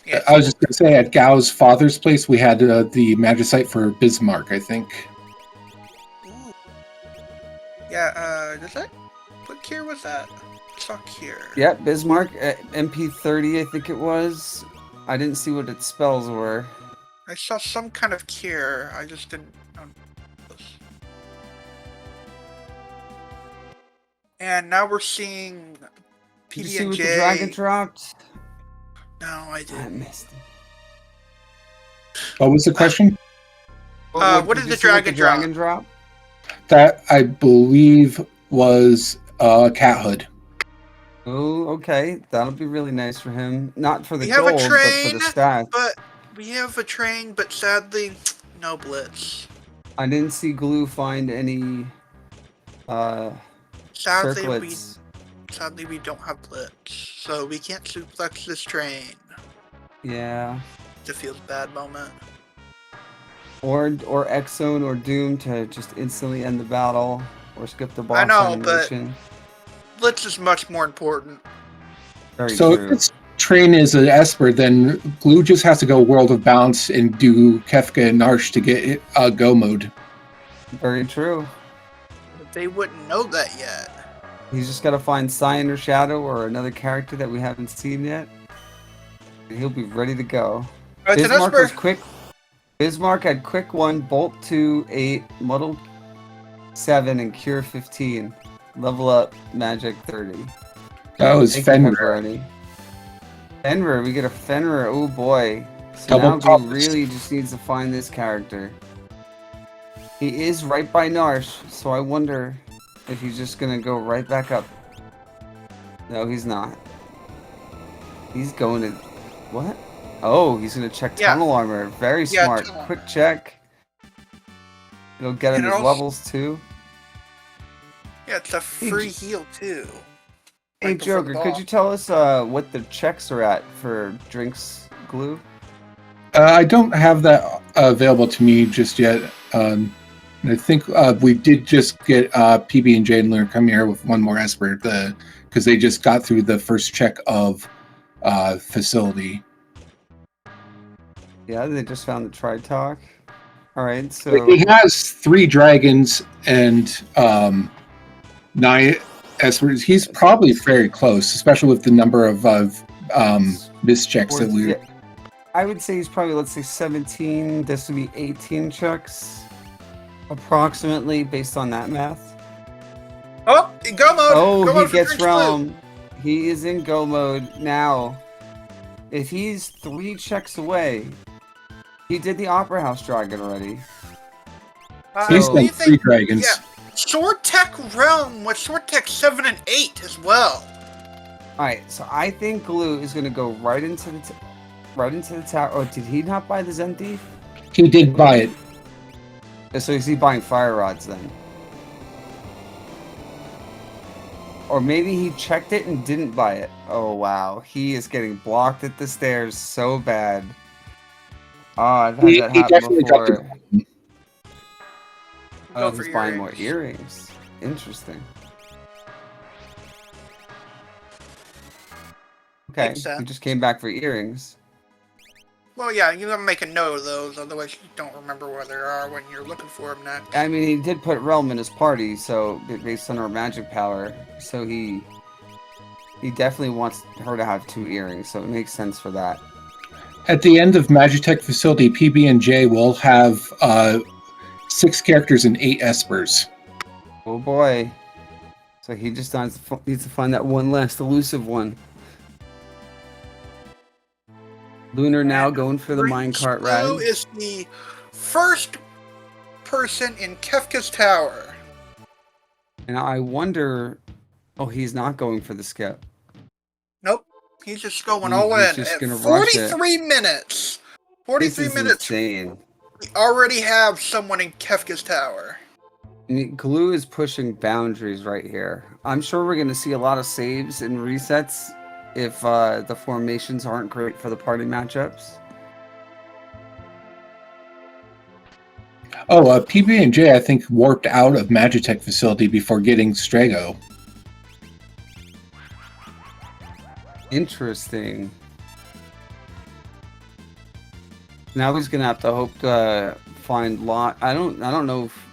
Yeah. I was just going to say, at Gao's father's place, we had the Magicite for Bismarck, I think. Ooh. Yeah, does that... What tier was that? Fuck here. Yeah, Bismarck at MP30, I think it was. I didn't see what its spells were. I saw some kind of cure. I just didn't... And now we're seeing PB&J. Did you see what the dragon dropped? No, I didn't. I missed it. What was the question? What did the dragon drop? That, I believe, was cat hood. Oh, okay. That'll be really nice for him. Not for the We have a gold, but for train, the stats. but sadly, no blitz. I didn't see Glue find any Sadly, circlets. we don't have blitz, so we can't suplex this train. Yeah. It feels bad moment. Or X-Zone or Doom to just instantly end the battle. Or skip the boss I know, animation. but blitz is much more important. Very So true. if this train is an Esper, then Glue just has to go World of Bounce and do Kefka and Narsh to get go mode. Very true. But they wouldn't know that yet. He's just got to find Cyan or Shadow or another character that we haven't seen yet. And he'll be ready to go. Alright, Bismarck was quick. Bismarck had Quick 1, Bolt 2, 8, Muddle 7, and Cure 15. Level up Magic 30. That was Thank you, Fenrir. Pepperoni. Fenrir, we get a Fenrir. Oh boy. So Double now pop. Glue really just needs to find this character. He is right by Narsh, so I wonder if he's just gonna go right back up. No, he's not. He's going to... What? Oh, he's gonna check tunnel armor. Very smart. Quick check. It'll get him his levels too. Yeah, it's a free heal too. Hey Joker, could you tell us what the checks are at for drinks, Glue? I don't have that available to me just yet. I think we did just get PB and J and Lunar come here with one more Esper because they just got through the first check of facility. Yeah, they just found the Tri-Talk. All right, so He has 3 dragons and 9 Espers. He's probably very close, especially with the number of mischecks that we. Yeah, I would say he's probably, let's say 17. This would be 18 checks, approximately, based on that math. Oh, in go mode. Oh, go he mode gets realm. He is in go mode now. If he's 3 checks away, he did the Opera House Dragon already. He's done 3 dragons. Yeah. Sword Tech Realm with Sword Tech 7 and 8 as well. Alright, so I think Glue is gonna go right into the tower. Oh, did he not buy the Zen Thief? He did buy it. So is he buying Fire Rods then? Or maybe he checked it and didn't buy it. Oh wow, he is getting blocked at the stairs so bad. Oh, I've had that happen before. Oh, he's buying more earrings. Interesting. Okay, he just came back for earrings. Well, yeah, you gotta make a note of those, otherwise you don't remember where they are when you're looking for them next. I mean, he did put Realm in his party, so based on her magic power, so he definitely wants her to have 2 earrings, so it makes sense for that. At the end of Magitech Facility, PB and J will have 6 characters and 8 Espers. Oh boy! So he just needs to find that one last elusive one. Lunar now going for the minecart ride. Who is the first person in Kefka's tower? And I wonder... Oh, he's not going for the skip. Nope. He's just going all in. Just at 43 minutes. 43 minutes. Insane. We already have someone in Kefka's tower. Glue is pushing boundaries right here. I'm sure we're going to see a lot of saves and resets if the formations aren't great for the party matchups. Oh, PB and J, I think, warped out of Magitech Facility before getting Strago. Interesting. Now he's gonna have to hope to find Lot. I don't know if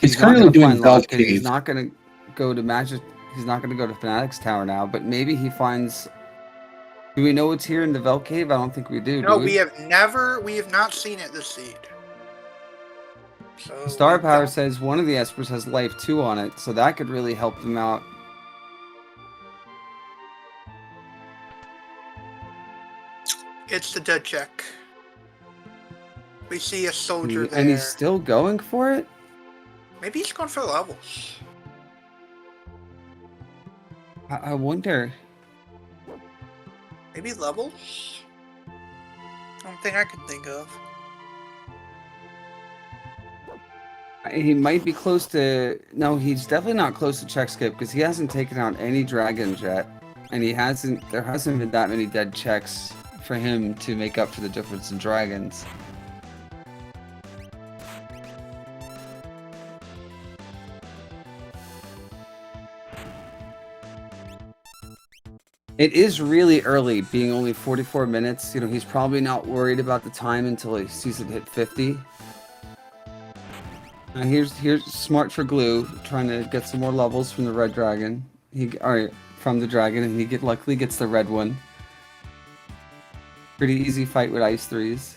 he's currently doing Lot because he's not gonna go to Magic. He's not gonna go to Fanatic's Tower now. But maybe he finds. Do we know what's here in the Vel Cave? I don't think we do. No, do we have not seen it this seed. So Star Power says one of the Espers has Life 2 on it, so that could really help them out. It's the dead check. We see a soldier there. And he's still going for it? Maybe he's going for levels. I wonder. Maybe levels? One thing I can think of. He might be close to... No, he's definitely not close to check skip because he hasn't taken out any dragons yet. And he hasn't... There hasn't been that many dead checks for him to make up for the difference in dragons. It is really early, being only 44 minutes. You know, he's probably not worried about the time until he sees it hit 50. Here's smart for Glue, trying to get some more levels from the red dragon. From the dragon, and he luckily gets the red one. Pretty easy fight with ice 3s.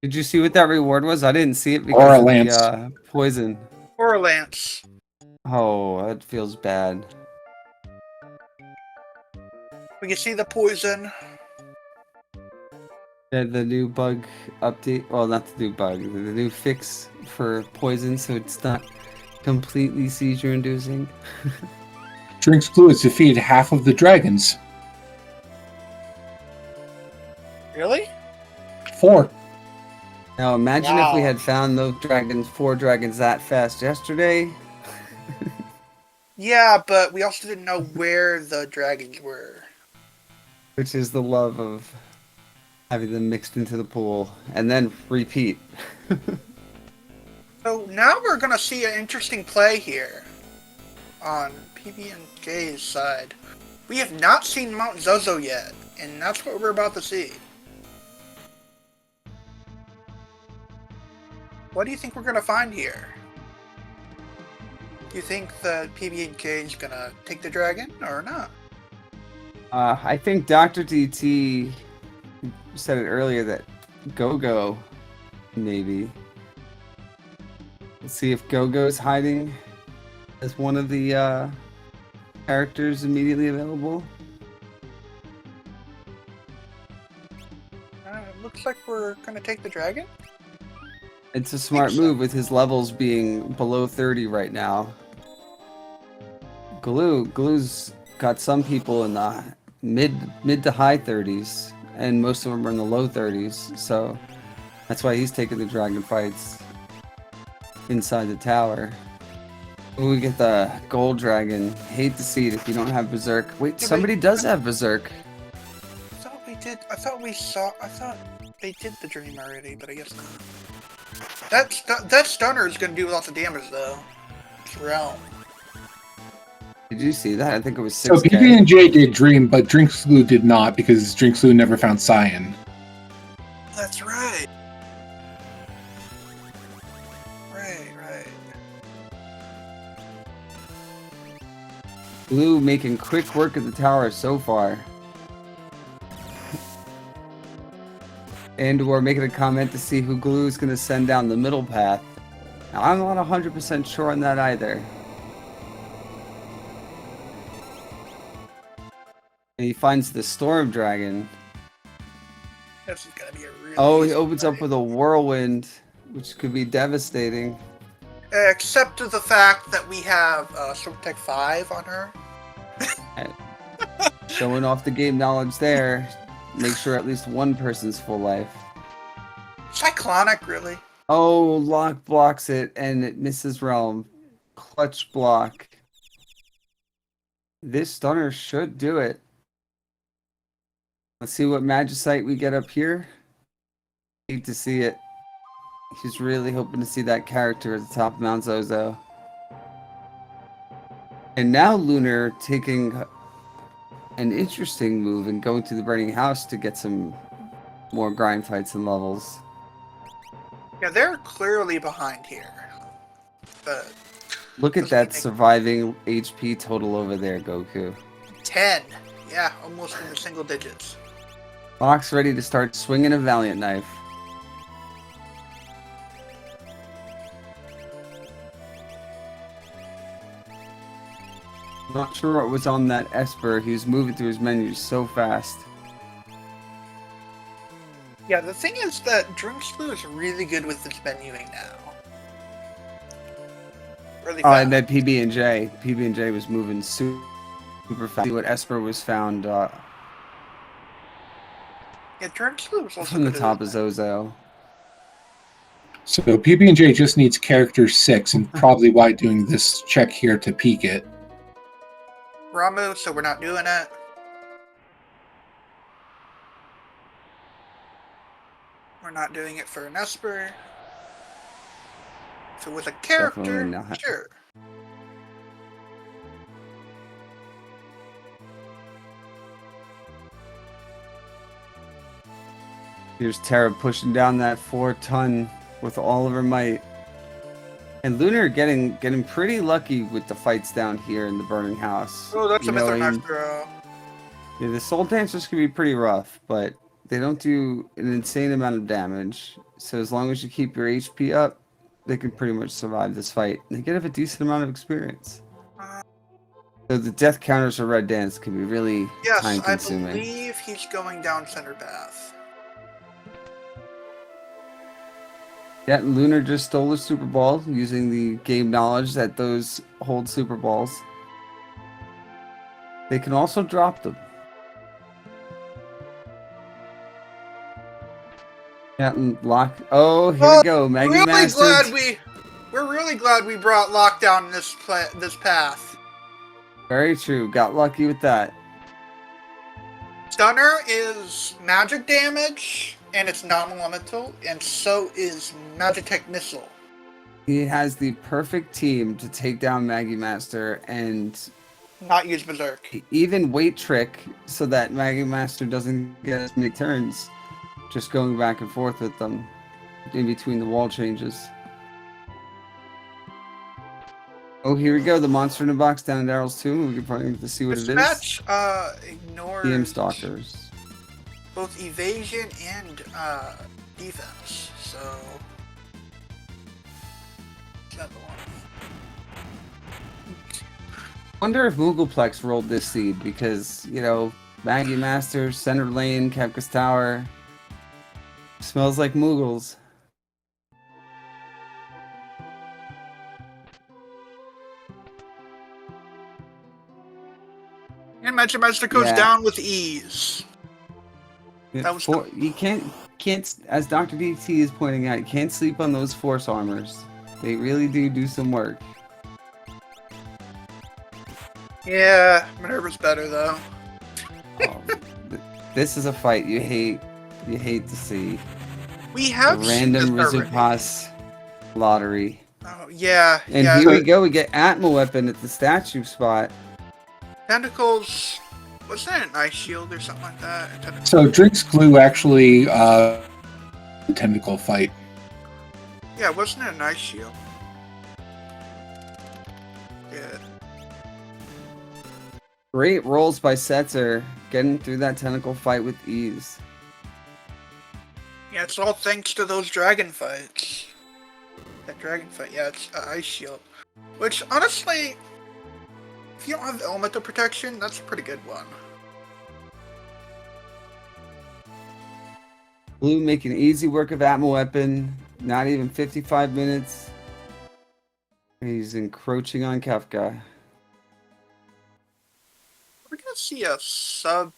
Did you see what that reward was? I didn't see it because of the poison. Or a lance. Oh, that feels bad. We can see the poison. Yeah, the new bug update. Well, not the new bug. The new fix for poison, so it's not completely seizure-inducing. Drinks fluids defeated half of the dragons. Really? 4. Now imagine if we had found those 4 dragons that fast yesterday. Yeah, but we also didn't know where the dragons were. Which is the love of having them mixed into the pool and then repeat. So now we're gonna see an interesting play here on PB&J's side. We have not seen Mount Zozo yet, and that's what we're about to see. What do you think we're gonna find here? Do you think the PB&J is gonna take the dragon or not? I think Dr. DT said it earlier that Go-Go, maybe. Let's see if Go-Go's hiding as one of the characters immediately available. It looks like we're gonna take the dragon. It's a smart move with his levels being below 30 right now. Glue's got some people in the mid to high 30s, and most of them are in the low 30s, so that's why he's taking the dragon fights inside the tower. Ooh, we get the gold dragon. Hate to see it if you don't have Berserk. Wait, somebody does have Berserk. I thought we did. I thought they did the dream already, but I guess not. That stunner is gonna do lots of damage though. It's realm. Did you see that? I think it was 6K. So PB&J did dream, but Drinkslu did not because Drinkslu never found Cyan. That's right. Right. Blue making quick work of the tower so far. And we're making a comment to see who Glue is going to send down the middle path. Now, I'm not 100% sure on that either. And he finds the Storm Dragon. This is gonna be a really. Oh, he opens up with a whirlwind, which could be devastating. Except to the fact that we have Sword Tech 5 on her. Showing off the game knowledge there. Make sure at least one person's full life. Cyclonic, really? Oh, Lock blocks it, and it misses Realm. Clutch block. This stunner should do it. Let's see what Magicite we get up here. Hate to see it. He's really hoping to see that character at the top of Mount Zozo. And now Lunar taking an interesting move and going to the Burning House to get some more grind fights and levels. Yeah, they're clearly behind here. But look at that surviving HP total over there, Goku. 10. Yeah, almost in the single digits. Fox ready to start swinging a Valiant Knife. Not sure what was on that Esper. He was moving through his menus so fast. Yeah, the thing is that Drinksloo is really good with this menuing now. Really Oh, fast. and then PB&J. PB&J was moving super fast. See what Esper was found Yeah, Drinksloo was also from the good top at of Zozo. So PB&J just needs character 6, and probably why doing this check here to peek it. Ramu, so we're not doing it. We're not doing it for an Esper. If it was a character, Definitely not. sure. Here's Terra pushing down that 4-ton with all of her might. And Lunar getting pretty lucky with the fights down here in the burning house. Oh, that's a I mean, Mithranastro. yeah, the soul dancers can be pretty rough, but they don't do an insane amount of damage. So as long as you keep your HP up, they can pretty much survive this fight. They get a decent amount of experience. So the death counters for Red Dance can be really Yes, time I consuming. believe he's going down center path. Yeah, Lunar just stole a Super Ball using the game knowledge that those hold Super Balls. They can also drop them. Yeah, and lock. Oh, here we go. Maggie We're really glad we brought lockdown in this path. Very true. Got lucky with that. Stunner is magic damage, and it's non-elemental, and so is Magitech Missile. He has the perfect team to take down Maggie Master and Not use Berserk. even weight trick so that Maggie Master doesn't get as many turns. Just going back and forth with them in between the wall changes. Oh, here we go. The monster in the box down in Daryl's tomb. We can probably get to see what This it is. match ignores DM Stalkers. both evasion and defense, so that's the one. Wonder if Moogleplex rolled this seed because, Maggie Master, Center Lane, Kefka's Tower. Smells like Moogles. And Magic Master goes down with ease. That was You can't, as Dr. DT is pointing out, you can't sleep on those Force Armors. They really do some work. Yeah, Minerva's better though. Oh, this is a fight you hate to see. We have The random seen this already. Rizupas lottery. Oh yeah, And yeah. here we go, we get Atma Weapon at the statue spot. Tentacles. Wasn't that an ice shield or something like that? So Drink's glue actually tentacle fight. Yeah, wasn't it an ice shield? Yeah. Great rolls by Setzer, getting through that tentacle fight with ease. Yeah, it's all thanks to those dragon fights. That dragon fight, yeah, it's ice shield. Which, honestly, if you don't have elemental protection, that's a pretty good one. Blue making easy work of Atma Weapon, not even 55 minutes. He's encroaching on Kefka. We're gonna see a sub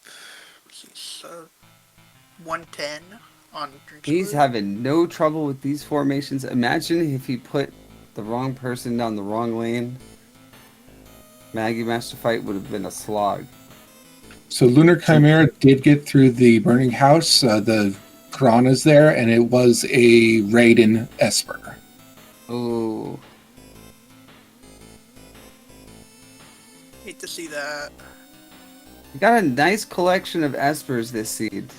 110 on Drink's He's Glue. having no trouble with these formations. Imagine if he put the wrong person down the wrong lane. Maggie Master fight would have been a slog. So Lunar Chimera did get through the burning house. The Piranha's there, and it was a Raiden Esper. Oh, Hate to see that. we got a nice collection of Espers this seed.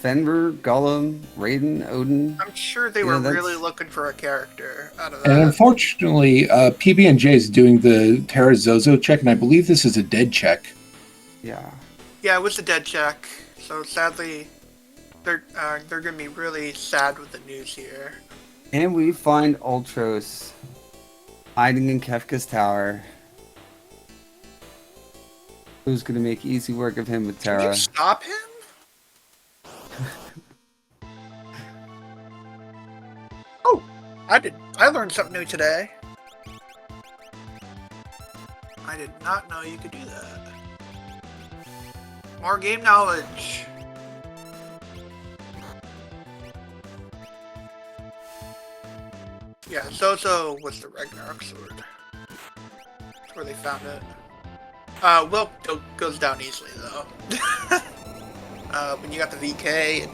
Fenrir, Gollum, Raiden, Odin. I'm sure they were really looking for a character out of that. And unfortunately, PB&J is doing the Terra Zozo check, and I believe this is a dead check. Yeah. Yeah, it was a dead check. So sadly, they're gonna be really sad with the news here. And we find Ultros hiding in Kefka's Tower. Who's going to make easy work of him with Can Terra? you stop him? I learned something new today. I did not know you could do that. More game knowledge. Yeah, Zozo was the Ragnarok sword. That's where they found it. Well, goes down easily though. When you got the VK and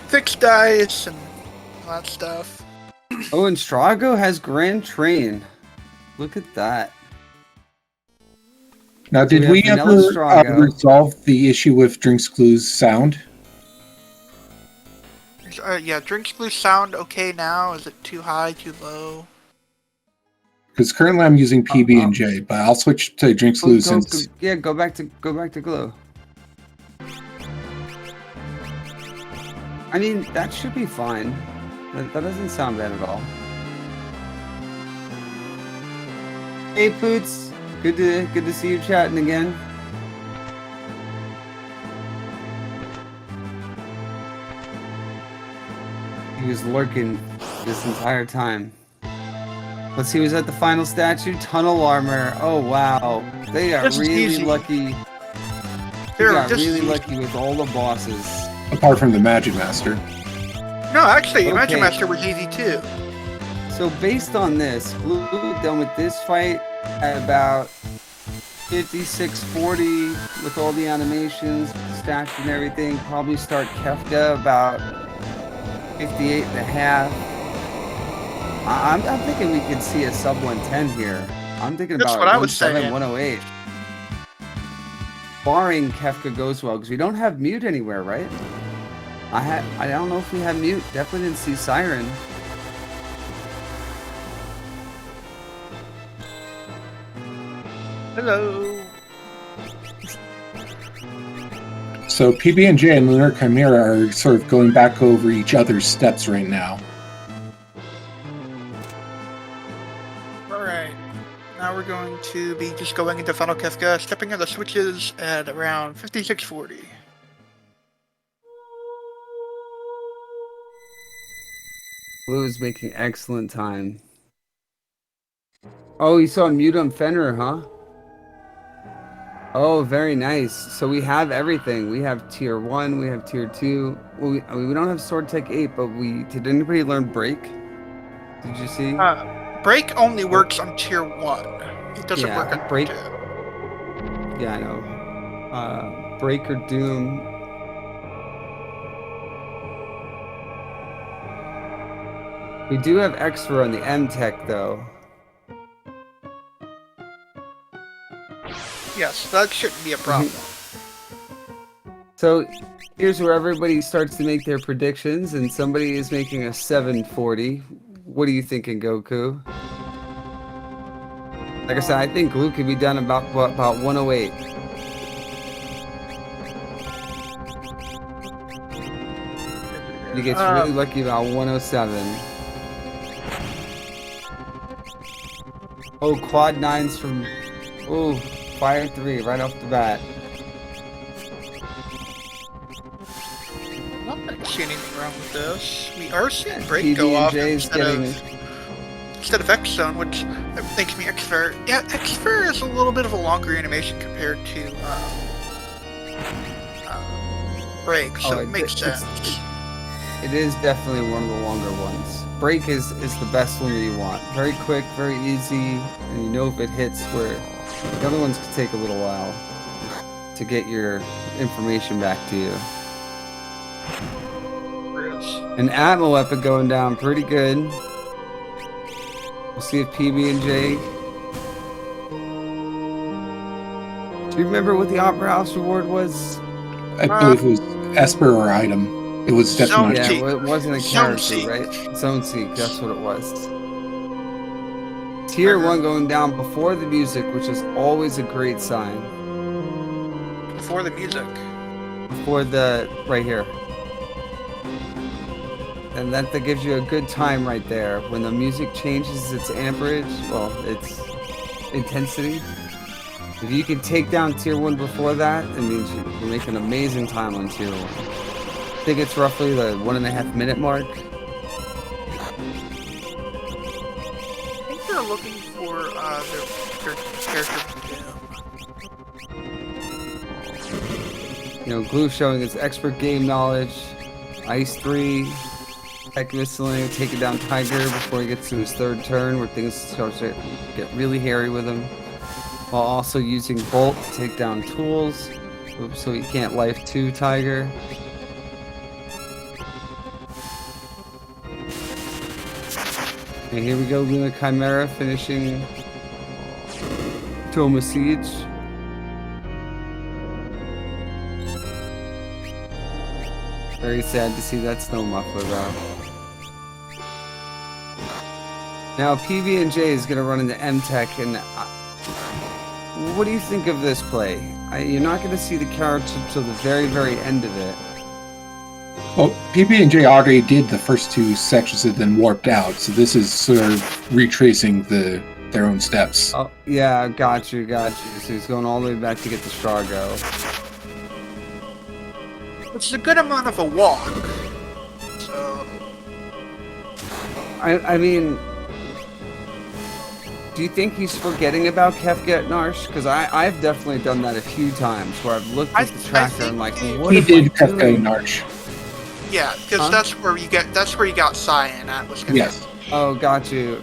fixed dice and all that stuff. Oh, and Strago has Grand Train. Look at that. Now, So did we we have ever Vanilla Strago. resolve the issue with Drinks Clue's sound? Yeah, Drinks Blue sound okay now? Is it too high, too low? Because currently I'm using PB&J, but I'll switch to Drinks Clue since... Go back to Glow. I mean, that should be fine. That doesn't sound bad at all. Hey Poots, good to see you chatting again. He was lurking this entire time. Let's see who's at the final statue. Tunnel Armor. Oh wow, they are This is really easy. lucky. They got really lucky with all the bosses. Apart from the Magic Master. No, actually, Okay. Magic Master was easy too. So based on this, Blue done with this fight at about 56-40 with all the animations, stats and everything. Probably start Kefka about 58.5. I'm thinking we could see a sub 110 here. I'm thinking That's about what I was 107, saying. 108. Barring Kefka goes well, because we don't have mute anywhere, right? I don't know if we have mute. Definitely didn't see Siren. Hello. So PB&J and Lunar Chimera are sort of going back over each other's steps right now. Alright. Now we're going to be just going into Final Kefka, stepping on the switches at around 5640. Blue is making excellent time. Oh, you saw mute on Fenrir, huh? Oh, very nice. So we have everything. We have tier 1, we have tier 2. Well, we don't have Sword Tech 8, but did anybody learn Break? Did you see? Break only works on tier 1. It doesn't Yeah, work on Break- 2. Yeah, I know. Break or Doom. We do have extra on the M-Tech, though. Yes, that shouldn't be a problem. So here's where everybody starts to make their predictions, and somebody is making a 740. What are you thinking, Goku? Like I said, I think Luke could be done about 108. He gets really lucky about 107. Oh, quad 9s from... Oh, fire 3 right off the bat. I don't see anything wrong with this. We are seeing Break go off PB&J is instead of X Zone, which makes me X-Fair. Yeah, X-Fair is a little bit of a longer animation compared to Break, so it makes sense. It is definitely one of the longer ones. Break is the best one that you want. Very quick, very easy, and you know if it hits, where the other ones could take a little while to get your information back to you. And Atmo Epic going down pretty good. We'll see if PB&J... Do you remember what the Opera House reward was? I believe it was Esper or Item. It was definitely... Yeah, well, it wasn't a Zone character, Seek. right? Zone Seek, that's what it was. Tier 1 going down before the music, which is always a great sign. Before the music. Before the... right here. And that gives you a good time right there. When the music changes its amperage, well, its intensity. If you can take down tier 1 before that, it means you're making amazing time on tier 1. I think it's roughly the 1.5 minute mark. kind of looking for their character to do. You know, Glue showing his expert game knowledge. Ice 3, Tech Whistling, taking down Tiger before he gets to his third turn, where things start to get really hairy with him. While also using Bolt to take down tools, so he can't life 2 Tiger. And here we go, Lunar Chimera finishing Toma Siege. Very sad to see that snow muffler though. Now PB&J is going to run into M-Tech, and what do you think of this play? You're not going to see the character until the very, very end of it. Well, PB&J already did the first 2 sections and then warped out, so this is sort of retracing their own steps. Oh, yeah, got you. So he's going all the way back to get to Strago. Which is a good amount of a walk. So... I mean... Do you think he's forgetting about Kefget Narsh? Because I've definitely done that a few times, where I've looked at the tracker and like, what he am did I Kefget doing? Narsh. Yeah, because that's where you got Cyan at. Yes. Oh, got you.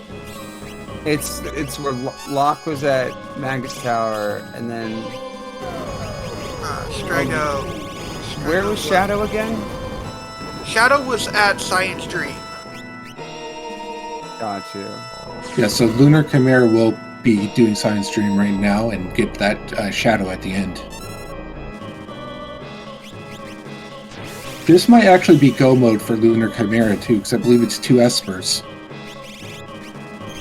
It's where Locke was at Magus Tower, and then Strago. Where was Shadow again? Shadow was at Cyan's Dream. Got you. Yeah, so Lunar Chimera will be doing Science Dream right now and get that Shadow at the end. This might actually be go mode for Lunar Chimera too, because I believe it's 2 Espers.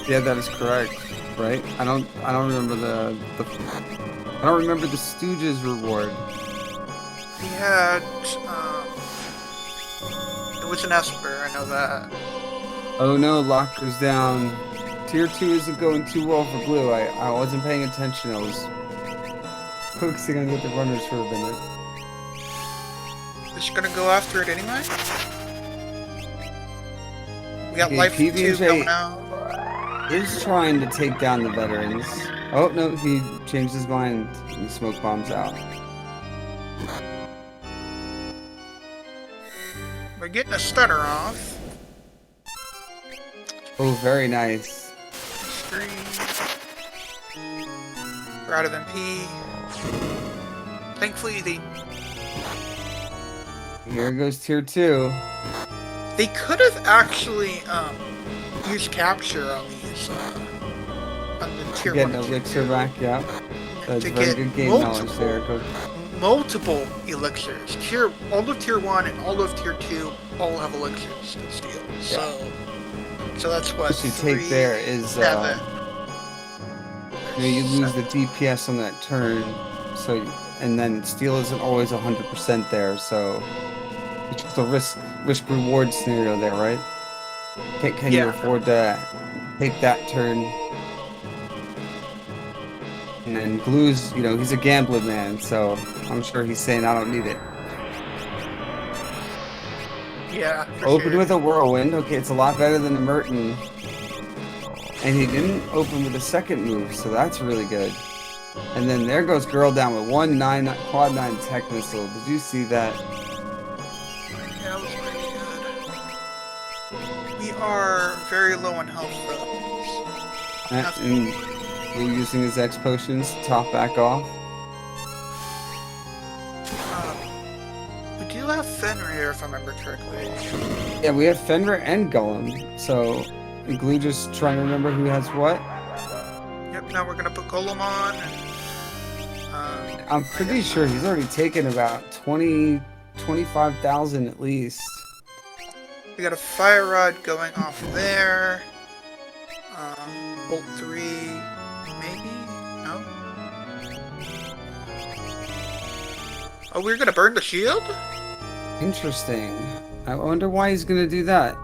Yeah, that is correct. Right? I don't remember the I don't remember the Stooges reward. He had it was an Esper, I know that. Oh no, Locke goes down. Tier 2 isn't going too well for Blue. I wasn't paying attention. I was focusing on the other runners for a minute. Just gonna go after it anyway. We got Okay, Life 2 PB&J coming out. is trying to take down the veterans. Oh no, he changed his mind and smoke bombs out. We're getting a stutter off. Oh, very nice. 3. We're out of MP. Thankfully, Here goes tier 2. they could have actually used capture on these on the tier Get 1 an and tier elixir 2. back, yeah. That's To very get good game knowledge there, Coach. multiple elixirs. All of tier 1 and all of tier 2 all have elixirs to steal. So that's what What you take there is 7. you lose the DPS on that turn, so and then steal isn't always 100% there, so it's just a risk reward scenario there, right? Can you afford to take that turn? And then Blue's, he's a gambling man, so I'm sure he's saying I don't need it. Yeah. Open sure. with a whirlwind. Okay, it's a lot better than the Merton. And he didn't open with a second move, so that's really good. And then there goes Girl down with 1-9 quad 9 tech missile. Did you see that? Yeah, that was pretty good. We are very low on health though. And we're using his X potions to top back off. We do have Fenrir, if I remember correctly. Yeah, we have Fenrir and Golem. So Glue just trying to remember who has what. Yep. Now we're gonna put Golem on. And, I'm pretty sure he's already taken about 25,000 at least. we got a Fire Rod going off there. Bolt 3, maybe? No? Oh, we're gonna burn the shield? Interesting. I wonder why he's gonna do that.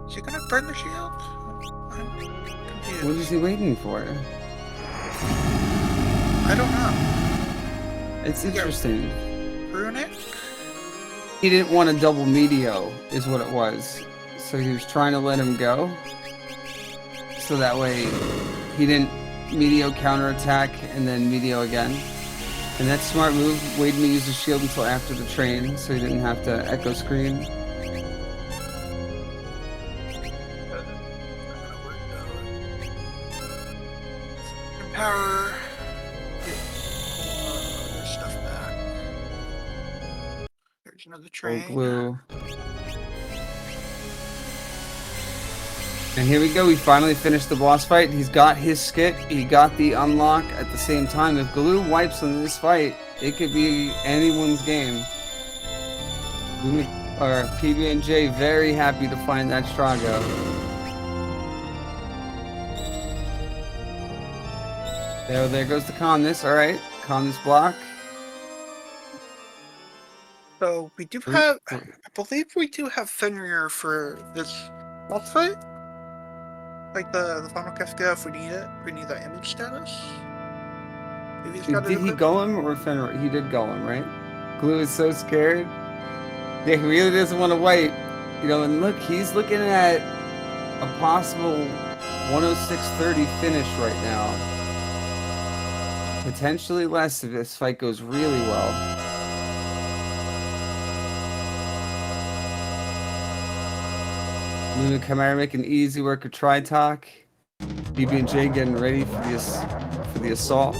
Is he gonna burn the shield? I'm confused. What is he waiting for? I don't know. It's interesting. Runic? He didn't want a double Meteo, is what it was. So he was trying to let him go. so that way he didn't Meteor counterattack and then Meteor again. And that smart move. Wade me use the shield until after the train, so he didn't have to echo screen. Power. Get their stuff back. There's another train. Glue. And here we go. We finally finished the boss fight. He's got his skip. He got the unlock at the same time. If Glue wipes in this fight, it could be anyone's game. Or PB&J very happy to find that Strago. There goes the calmness. All right, calmness block. So we do have, I believe we do have Fenrir for this boss fight. Like the final Kefka, if we need it, we need that image status. Maybe he's got Did he golem or Fenrir? He did golem, right? Glue is so scared. Yeah, he really doesn't want to wipe. You know, and look, he's looking at a possible 106.30 finish right now. Potentially less if this fight goes really well. Luna Chimera making easy work of Tri-Talk. PB&J getting ready for the assault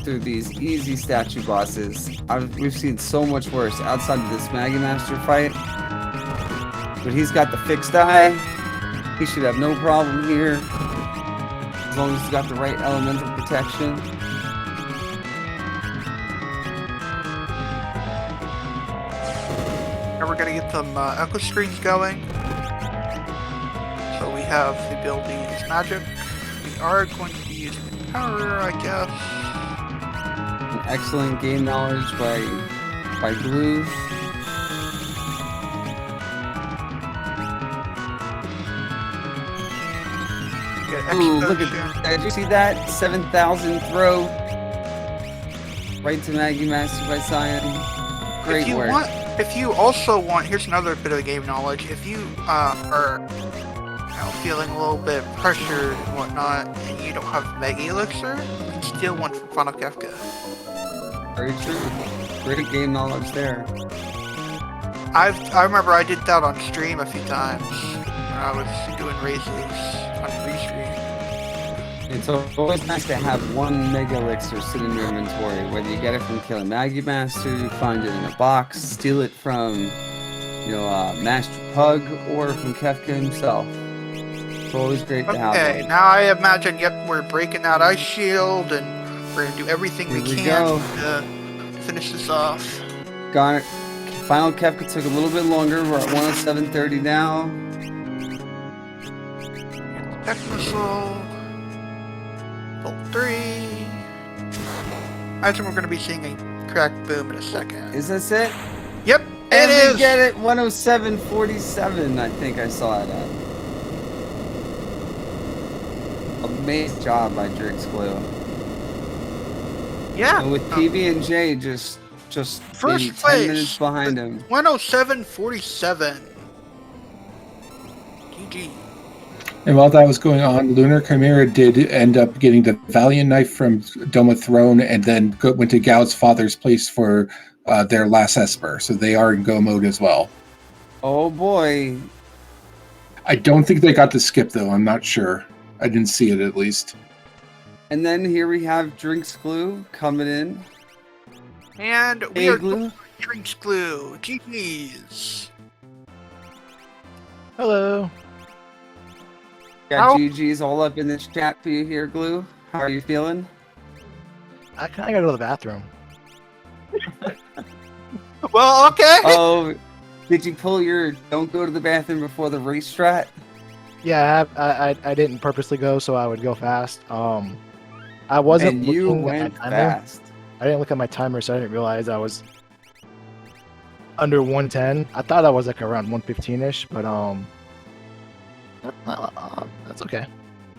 through these easy statue bosses. We've seen so much worse outside of this Maggie Master fight. But he's got the fixed eye. He should have no problem here. As long as he's got the right elemental protection. Now we're gonna get some echo screens going. So we have the ability to use magic. We are going to be using power, I guess. An excellent game knowledge by Glue. Ooh, look at that. Did you see that? 7,000 throw. Right to Maggie Master by Cyan. Great work. If you also want, here's another bit of game knowledge. If you are feeling a little bit pressured and whatnot, and you don't have Mega Elixir, you can steal one from Final Kefka. Very true. Great game knowledge there. I remember I did that on stream a few times when I was doing races on restream. It's always nice to have one Mega Elixir sitting in your inventory, whether you get it from killing Maggie Master, you find it in a box, steal it from, Master Pug, or from Kefka himself. It's always great to have them. Okay, now I imagine, we're breaking that ice shield, and we're going to do everything we can to finish this off. Got it. Final Kefka took a little bit longer. We're at 107.30 now. Tech Missile. Bolt 3. I think we're going to be seeing a crack boom in a second. Is this it? Yep, and it is! We get it, 107.47, I think I saw it at. Amazing job by Drix Glue. Yeah. And with PB&J just first maybe 10 place, minutes behind him. 107.47. GG. And while that was going on, Lunar Chimera did end up getting the Valiant Knife from Dome of Throne, and then went to Gao's father's place for their last Esper. So they are in go mode as well. Oh boy. I don't think they got the skip, though. I'm not sure. I didn't see it, at least. And then here we have Drinks Glue coming in. And we are Glue. Drinks Glue. GG's. Hello. Got GG's all up in this chat for you here, Glue. How are you feeling? I kind of gotta go to the bathroom. Well, okay. Oh, did you pull your don't go to the bathroom before the race strat? Yeah, I didn't purposely go, so I would go fast. I wasn't. And you looking went at my timer. fast. I didn't look at my timer, so I didn't realize I was under 110. I thought I was like around 115-ish, but that's okay.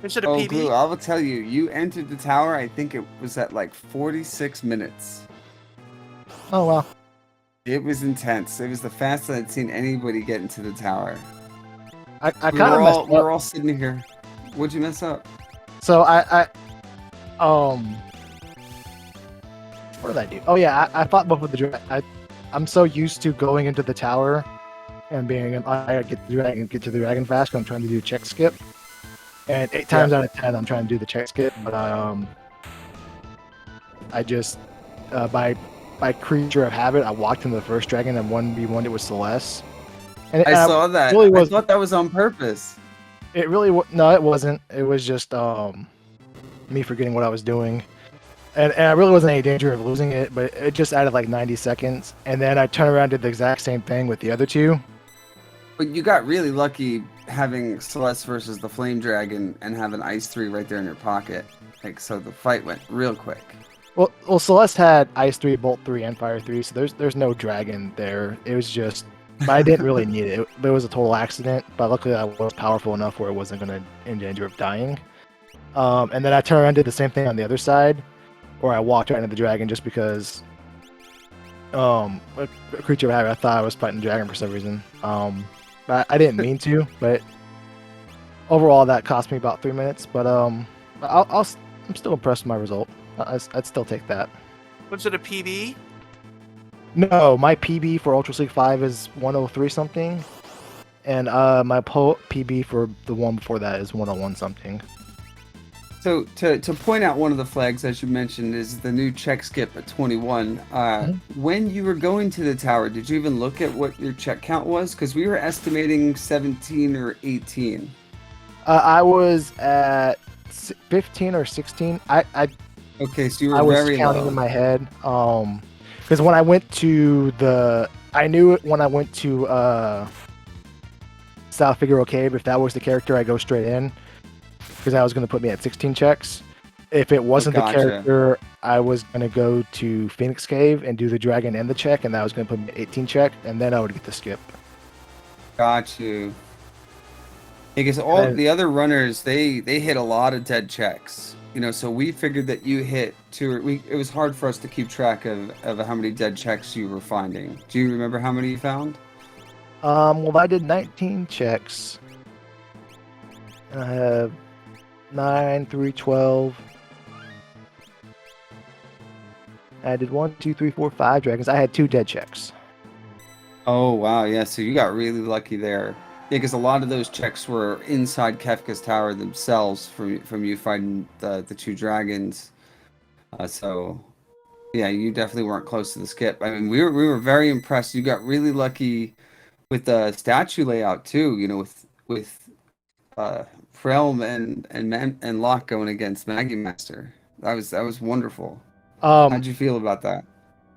Is it a Oh, PB? Glue, I will tell you, you entered the tower, I think it was at like 46 minutes. Oh well. It was intense. It was the fastest I'd seen anybody get into the tower. I kind of messed up. We're all sitting here. What'd you mess up? So what did I do? Oh yeah, I fought both of the dragon. I'm so used to going into the tower and being I get to the dragon fast. 'Cause I'm trying to do check skip, and 8 times out of 10 I'm trying to do the check skip, but I just by creature of habit I walked into the first dragon and 1v1 it with Celeste. And I saw that. Really was, I thought that was on purpose. It really no, it wasn't. It was just me forgetting what I was doing. And I really wasn't any danger of losing it, but it just added like 90 seconds. And then I turned around and did the exact same thing with the other two. But you got really lucky having Celeste versus the Flame Dragon and having Ice 3 right there in your pocket. Like, so the fight went real quick. Well, Celeste had Ice 3, Bolt 3, and Fire 3, so there's no dragon there. It was just, but I didn't really need it. It was a total accident, but luckily I was powerful enough where it wasn't going to in danger of dying. And then I turned around and did the same thing on the other side, where I walked right into the dragon just because a creature of habit, I thought I was fighting the dragon for some reason. But I didn't mean to, but overall that cost me about 3 minutes. But I'm still impressed with my result. I'd still take that. Was it a PB? No, my PB for Ultra League 5 is 103 something, and my PB for the one before that is 101 something. So to point out one of the flags, as you mentioned, is the new check skip at 21. When you were going to the tower, did you even look at what your check count was? Because we were estimating 17 or 18. I was at 15 or 16. Okay, so you were I was very counting low. in my head. Because when I went to I knew it when I went to South Figaro Cave. If that was the character, I go straight in. Because that was going to put me at 16 checks. If it wasn't the character, I was going to go to Phoenix Cave and do the dragon and the check, and that was going to put me at 18 check, and then I would get the skip. Got you. Because all the other runners, they hit a lot of dead checks. You know, so we figured that you hit it was hard for us to keep track of how many dead checks you were finding. Do you remember how many you found? Well, I did 19 checks. And I have 9, 3, 12. I did 1, 2, 3, 4, 5 dragons. I had 2 dead checks. Oh, wow. Yeah, so you got really lucky there. Yeah, because a lot of those checks were inside Kefka's tower themselves from you fighting the 2 dragons. So, yeah, you definitely weren't close to the skip. I mean, we were very impressed. You got really lucky with the statue layout too. You know, with Realm and Locke going against Maggie Master. That was wonderful. How'd you feel about that?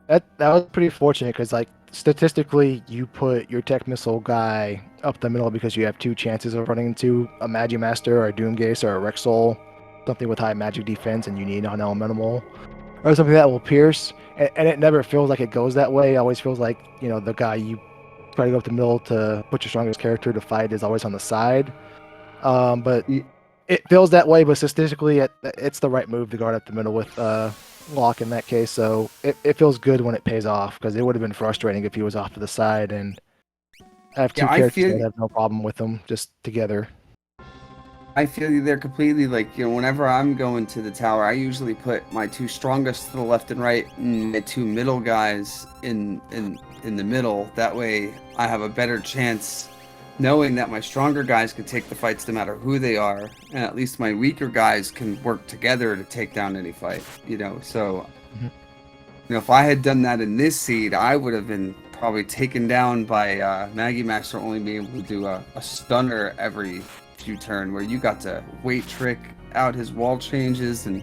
That was pretty fortunate because, like, statistically, you put your tech missile guy up the middle because you have 2 chances of running into a Magi Master or a Doomgaze or a Rexol, something with high magic defense, and you need an elemental or something that will pierce. And it never feels like it goes that way. It always feels like, you know, the guy you try to go up the middle to put your strongest character to fight is always on the side. But it feels that way, but statistically, it's the right move to guard up the middle with Locke in that case. So it feels good when it pays off, because it would have been frustrating if he was off to the side. And I have 2 characters that have no problem with them just together. I feel you there completely. Like, you know, whenever I'm going to the tower, I usually put my 2 strongest to the left and right, and the 2 middle guys in the middle. That way, I have a better chance knowing that my stronger guys can take the fights no matter who they are, and at least my weaker guys can work together to take down any fight, you know. So, you know, if I had done that in this seed, I would have been probably taken down by Maggie Master only being able to do a stunner every few turn, where you got to weight trick out his wall changes and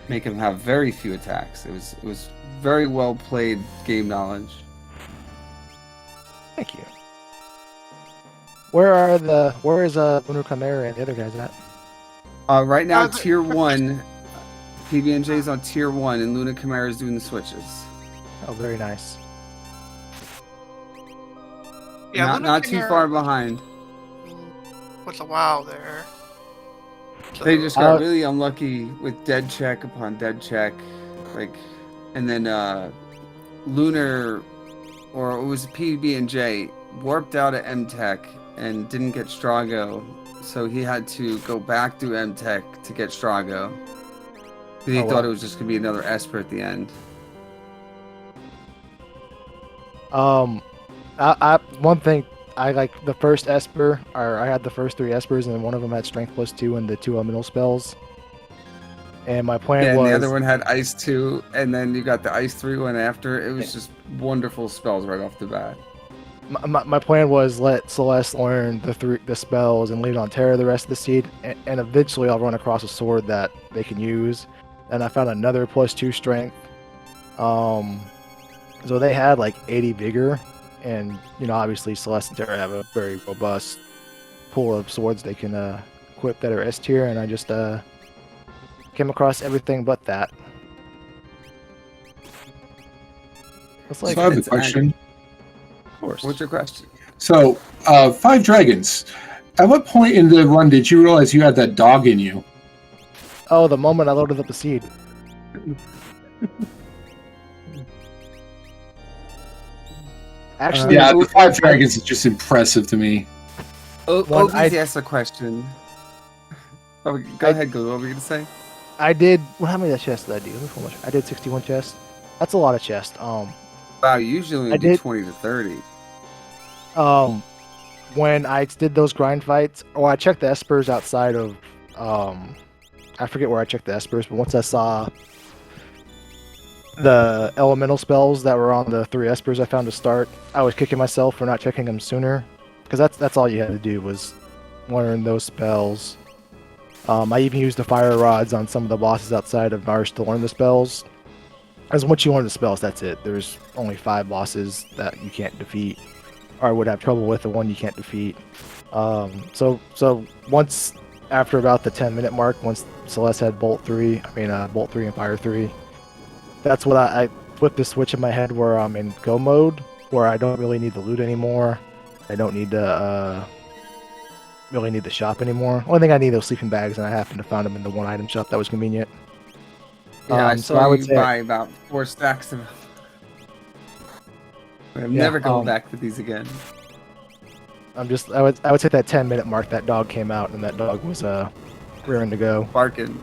make him have very few attacks. It was very well played game knowledge. Thank you. Where is Lunar Chimera and the other guys at? Right now, tier 1. PB&J's on tier 1, and Luna Chimera is doing the switches. Oh, very nice. Yeah, not too far behind. What's a while there? So, They just got really unlucky with dead check upon dead check, like, and then Lunar, or it was PB&J, warped out at M-Tech and didn't get Strago, so he had to go back through M-Tech to get Strago. He Oh, thought wow. it was just going to be another Esper at the end. One thing, I like the first Esper, or I had the first 3 Espers, and one of them had Strength +2 and the 2 elemental spells. And my plan Yeah, and the other was, one had Ice 2, and then you got the Ice 3 one after. It was just wonderful spells right off the bat. my plan was let Celeste learn the spells and leave it on Terra the rest of the seed, and eventually I'll run across a sword that they can use. And I found another +2 Strength. So they had like 80 vigor, and obviously Celeste and Terra have a very robust pool of swords they can equip that are S tier, and I just came across everything but that. It's like, So I have a It's question. of course. What's your question? So, 5 dragons. At what point in the run did you realize you had that dog in you? Oh, the moment I loaded up the seed. Actually, Yeah, the 5 dragons is just impressive to me. One, Obi's asked a question. Oh, go ahead, Glue. What were you going to say? I did. Well, how many chests did I do? Let me pull I did 61 chests. That's a lot of chests. Wow, you usually I only do did- 20 to 30. When I did those grind fights, or I checked the espers outside of, I forget where I checked the espers, but once I saw the elemental spells that were on the 3 espers I found to start, I was kicking myself for not checking them sooner, because that's all you had to do was learn those spells. I even used the fire rods on some of the bosses outside of Marsh to learn the spells. As once you learn the spells, that's it. There's only 5 bosses that you can't defeat, or would have trouble with, the one you can't defeat. So once, after about the 10-minute mark, once Celeste had Bolt 3 and Fire 3, that's what I flipped the switch in my head where I'm in go mode, where I don't really need the loot anymore. I don't need to really need the shop anymore. Only thing I need are those sleeping bags, and I happened to find them in the one item shop that was convenient. Yeah, I So saw I would you say, buy about 4 stacks of them. I'm never going back to these again. I would say that 10-minute mark, that dog came out, and that dog was rearing to go. Barking.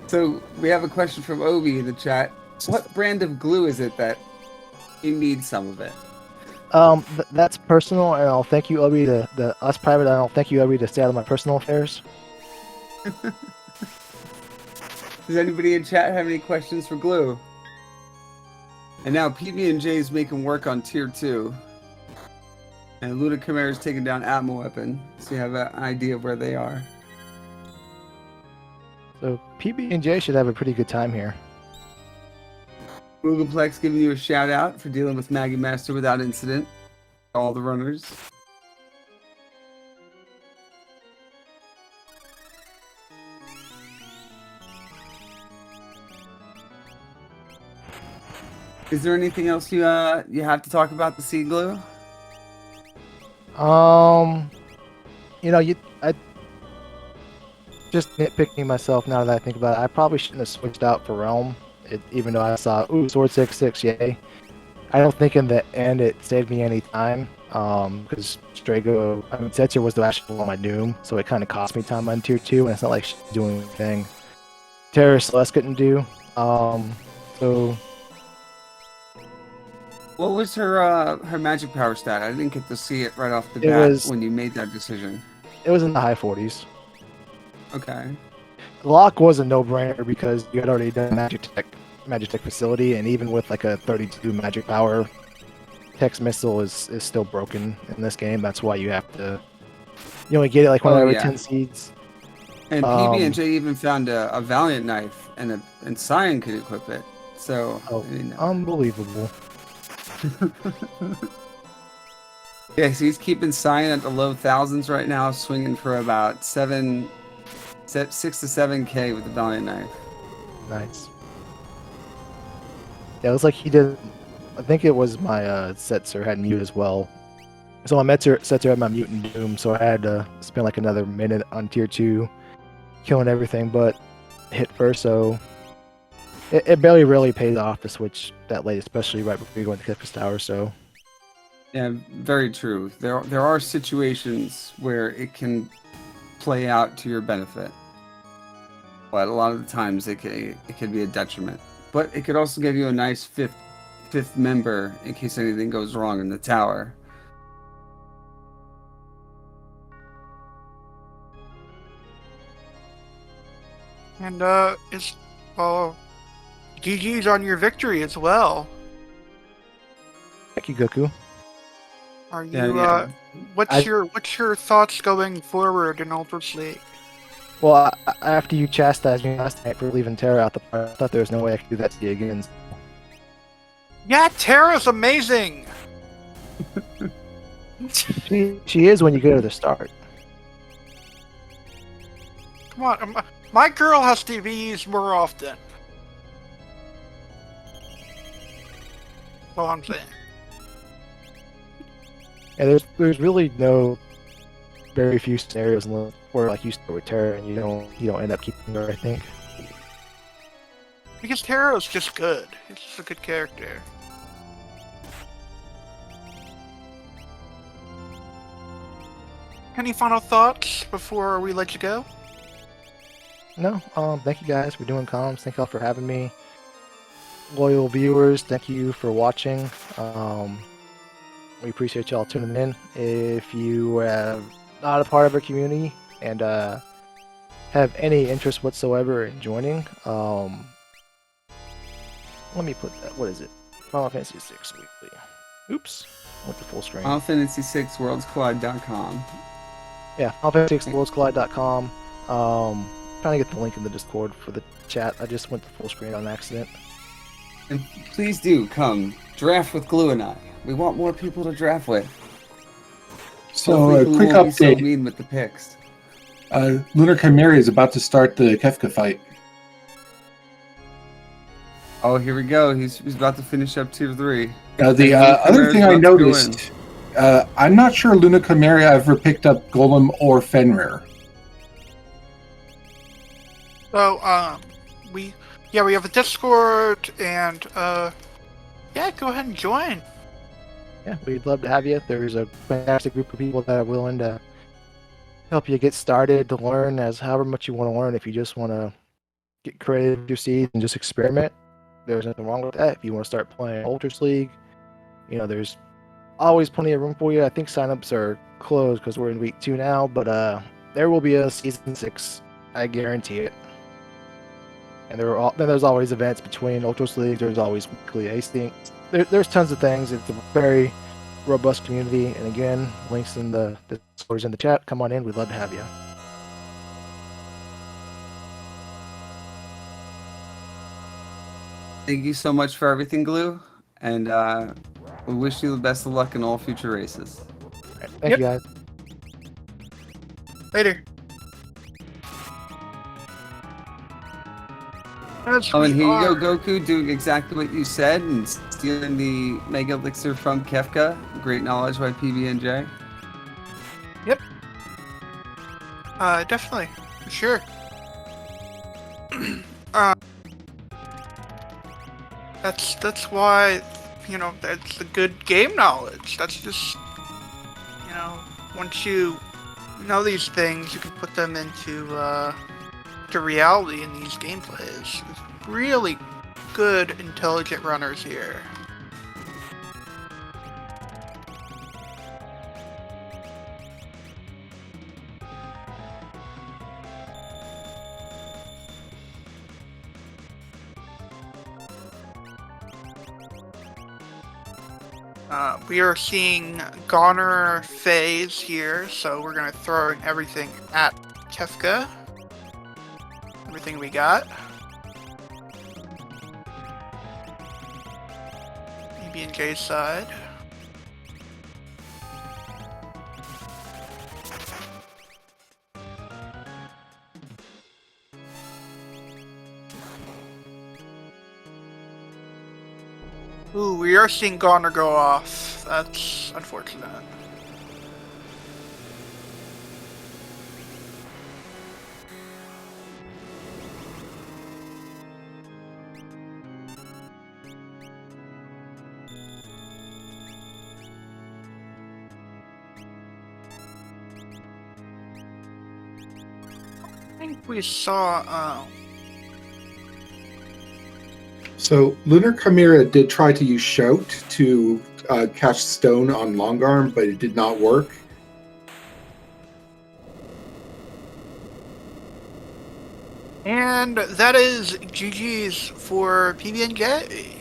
So, we have a question from Obi in the chat. What brand of glue is it that you need some of it? That's personal, and I'll thank you, Obi. The us private, and I'll thank you, Obi, to stay out of my personal affairs. Does anybody in chat have any questions for glue? And now PB&J is making work on tier 2. And Luda Chimera is taking down Atmo Weapon. So you have an idea of where they are. So PB&J should have a pretty good time here. Googleplex giving you a shout out for dealing with Maggie Master without incident. All the runners. Is there anything else you have to talk about the seed glue? I just nitpicking myself now that I think about it. I probably shouldn't have switched out for Realm, even though I saw Sword 6/6, yay. I don't think in the end it saved me any time, because Setzer was the actual one on my Doom, so it kind of cost me time on tier 2, and it's not like she's doing anything Terra Celeste couldn't do. So What was her magic power stat? I didn't get to see it right off the It bat was- when you made that decision. it was in the high 40s. Okay. Lock was a no-brainer because you had already done Magic Tech facility, and even with like a 32 magic power, Tech's missile is still broken in this game. That's why you have to. You only get it like one every 10 seeds. And PB&J even found a Valiant knife, and Cyan could equip it. So, Unbelievable. Yeah, so he's keeping Cyan at the low thousands right now, swinging for about 6 to 7K with the Valiant knife. Nice. Yeah, it was like he did. I think it was my Setzer had mute as well. So my Setzer had my mutant Doom, so I had to spend like another minute on tier 2, killing everything but hit first. So it barely really paid off to switch that late, especially right before you go into Kefka's Tower. So Yeah, very true. There are situations where it can play out to your benefit, but a lot of the times it could be a detriment. But it could also give you a nice fifth member in case anything goes wrong in the tower. And it's GG's on your victory as well. Thank you, Goku. Are you Yeah. what's your thoughts going forward in Ultra's League? Well, after you chastised me last night for leaving Terra out the part, I thought there was no way I could do that to you again. Yeah, Terra's amazing. She is when you go to the start. Come on, my girl has to be used more often. That's all I'm saying. Yeah, there's really very few scenarios where like you start with Terra and you don't end up keeping her. I think. Because Terra's just good. It's just a good character. Any final thoughts before we let you go? No, thank you guys for doing comms. Thank y'all for having me. Loyal viewers, thank you for watching. We appreciate y'all tuning in. If you are not a part of our community and have any interest whatsoever in joining, let me put that. What is it? Final Fantasy VI Weekly. Oops, went to full screen. Final Fantasy VI WorldsCollide.com. Yeah, Final Fantasy VI WorldsCollide.com. Trying to get the link in the Discord for the chat. I just went to full screen on accident. And please do come draft with Glue and I. We want more people to draft with. So, a Glue quick won't be so update. mean with the picks. Lunar Chimera is about to start the Kefka fight. Oh, here we go. He's about to finish up tier 3. The other thing I noticed, I'm not sure Luna Chimera ever picked up Golem or Fenrir. So, we have a Discord, and yeah, go ahead and join. Yeah, we'd love to have you. There's a fantastic group of people that are willing to help you get started, to learn as however much you want to learn. If you just want to get creative with your seeds and just experiment, there's nothing wrong with that. If you want to start playing Ultras League, there's always plenty of room for you. I think signups are closed because we're in week 2 now, but there will be a season 6. I guarantee it. And there's always events between Ultras League. There's always weekly hastings. There's tons of things. It's a very robust community. And again, links in the Discord in the chat. Come on in. We'd love to have you. Thank you so much for everything, Glue. And we wish you the best of luck in all future races. All right, thank you guys. Later. Oh, and here you go, Goku, doing exactly what you said and stealing the Mega Elixir from Kefka. Great knowledge by PB&J. Yep. Definitely. For sure. That's why, that's the good game knowledge. That's just, once you know these things, you can put them into, to reality in these gameplays. There's really good, intelligent runners here. We are seeing Goner phase here, so we're gonna throw everything at Kefka. Everything we got. EB&J's side. Ooh, we are seeing Goner go off. That's unfortunate. think we saw. So Lunar Chimera did try to use Shout to catch Stone on Long Arm, but it did not work. And that is GG's for PB&J.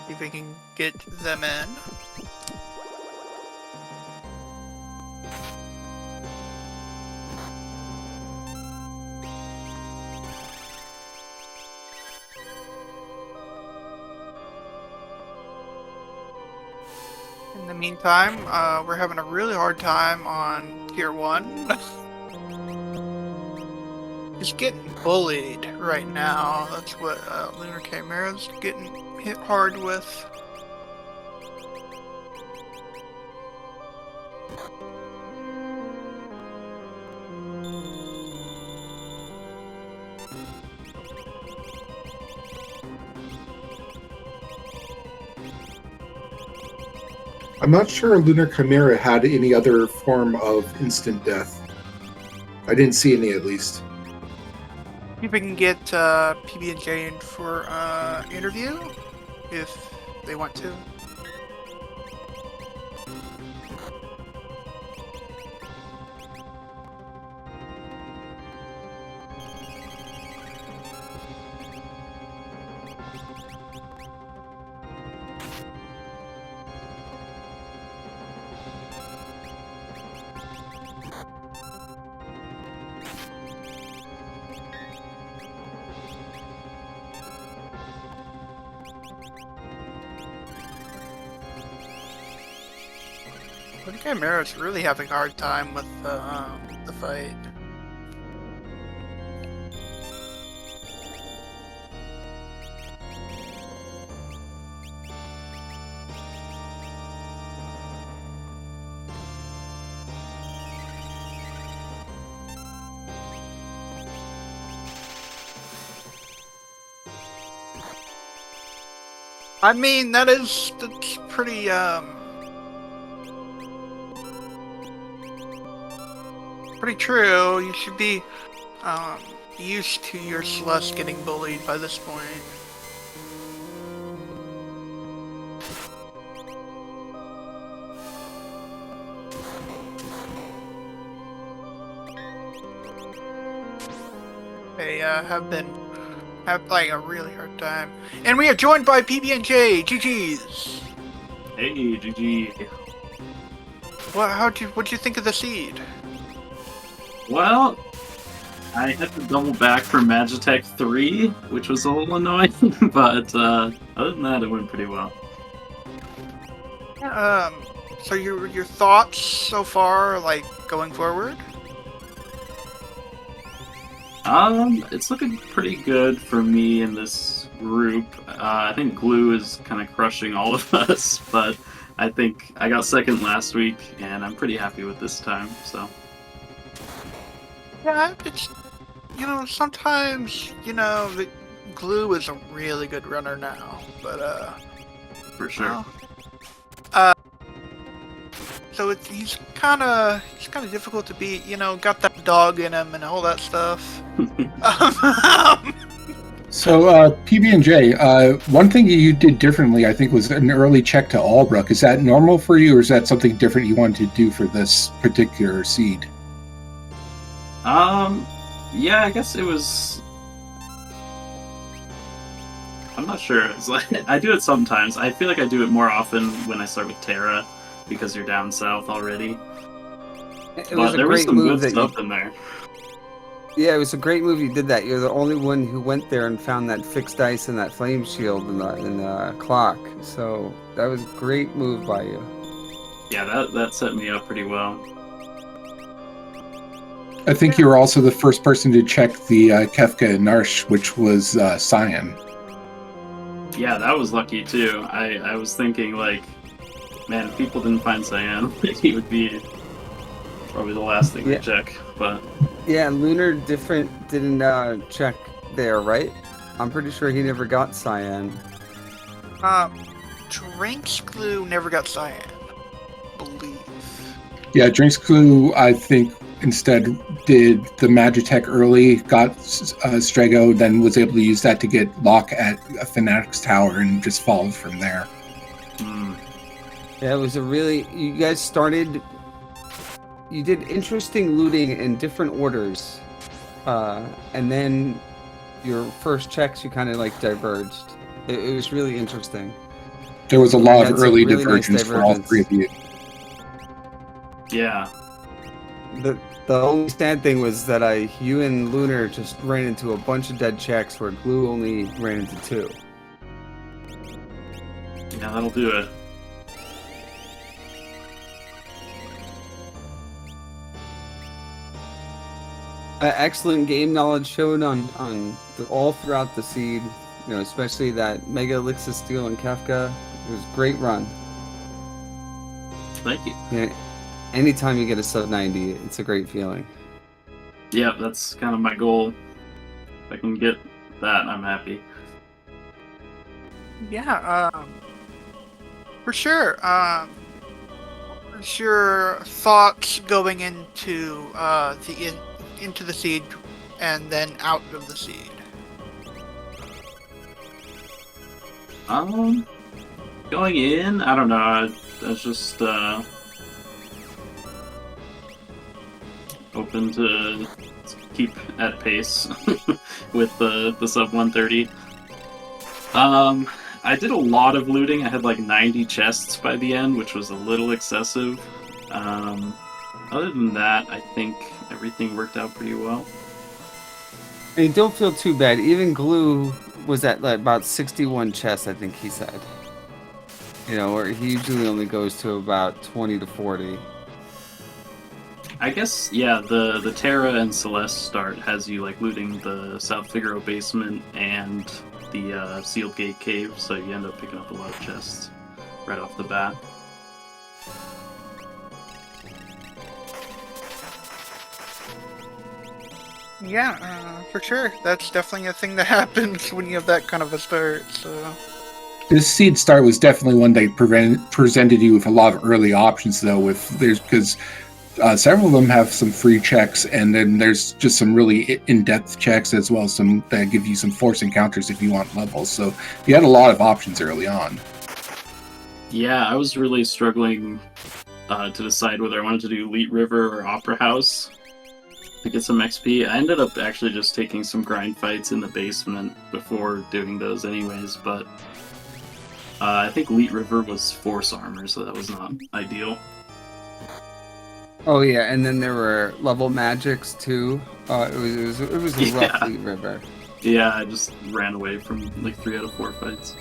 See if we can get them in. In the meantime, we're having a really hard time on Tier 1. Just getting bullied right now. That's what Lunar Chimera's getting hit hard with. I'm not sure Lunar Chimera had any other form of instant death. I didn't see any, at least. See if we can get PB&J in for interview, if they want to. I think Chimera's really having a hard time with the fight. I mean, that's pretty pretty true. You should be used to your Celeste getting bullied by this point. They have like a really hard time. And we are joined by PB&J. GG's. Hey, GG. What'd you think of the seed? Well, I had to double back for Magitech 3, which was a little annoying, but other than that, it went pretty well. So your thoughts so far, like going forward? It's looking pretty good for me in this group. I think Glue is kind of crushing all of us, but I think I got second last week, and I'm pretty happy with this time, so. Yeah, it's, sometimes, the Glue is a really good runner now, but, For sure. So he's kind of difficult to beat, got that dog in him and all that stuff. So, PB&J, one thing you did differently, I think, was an early check to Albrook. Is that normal for you, or is that something different you wanted to do for this particular seed? Yeah, I guess it was... I'm not sure. It's like, I do it sometimes. I feel like I do it more often when I start with Terra, because you're down south already. There was some good stuff in there. Yeah, it was a great move you did that. You're the only one who went there and found that fixed ice and that flame shield in the clock. So that was a great move by you. Yeah, that set me up pretty well. I think you were also the first person to check the Kefka and Narsh, which was Cyan. Yeah, that was lucky too. I was thinking, like, man, if people didn't find Cyan, he would be probably the last thing to check. But yeah, Lunar didn't check there, right? I'm pretty sure he never got Cyan. Drinks Glue never got cyan, believe. Yeah, Drinks Clue, I think, instead did the Magitech early, got Strego, then was able to use that to get Locke at a Fanatic's Tower and just followed from there. Yeah, it was a really... You guys started... You did interesting looting in different orders. And then your first checks, you kind of like diverged. It was really interesting. There was a lot of early really divergence for all three of you. Yeah. The only sad thing was that you and Lunar just ran into a bunch of dead checks where Glue only ran into 2. Yeah, that'll do it. Excellent game knowledge shown all throughout the seed. You know, especially that Mega Elixir Steel and Kefka. It was a great run. Thank you. Yeah, anytime you get a sub 90, it's a great feeling. Yeah, that's kind of my goal. If I can get that, I'm happy. Yeah, for sure. What's your thoughts going into into the seed and then out of the seed? Going in, I don't know. I was just open to keep at pace with the sub 130. I did a lot of looting. I had like 90 chests by the end, which was a little excessive. Other than that, I think everything worked out pretty well. And don't feel too bad. Even Glue was at like about 61 chests, I think he said. You know, where he usually only goes to about 20 to 40. I guess, yeah, the Terra and Celeste start has you like looting the South Figaro basement and the Sealed Gate Cave, so you end up picking up a lot of chests right off the bat. Yeah, for sure. That's definitely a thing that happens when you have that kind of a start. So. This seed start was definitely one that presented you with a lot of early options, though. Because several of them have some free checks, and then there's just some really in-depth checks as well, some that give you some force encounters if you want levels. So you had a lot of options early on. Yeah, I was really struggling to decide whether I wanted to do Elite River or Opera House to get some XP. I ended up actually just taking some grind fights in the basement before doing those anyways, but I think Elite River was force armor, so that was not ideal. Oh yeah, and then there were level magics too. It was a rough Elite River. Yeah, I just ran away from like 3 out of 4 fights.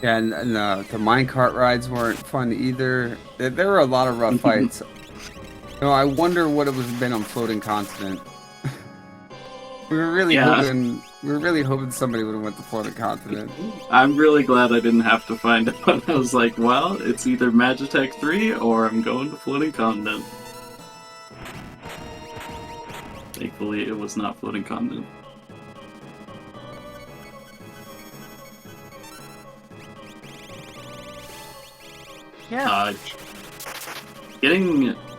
Yeah, and the minecart rides weren't fun either. There were a lot of rough fights. You know, I wonder what it would have been on Floating Continent. We were really hoping somebody would have went to Floating Continent. I'm really glad I didn't have to find out. I was like, well, it's either Magitech 3 or I'm going to Floating Continent. Thankfully, it was not Floating Continent. Yeah.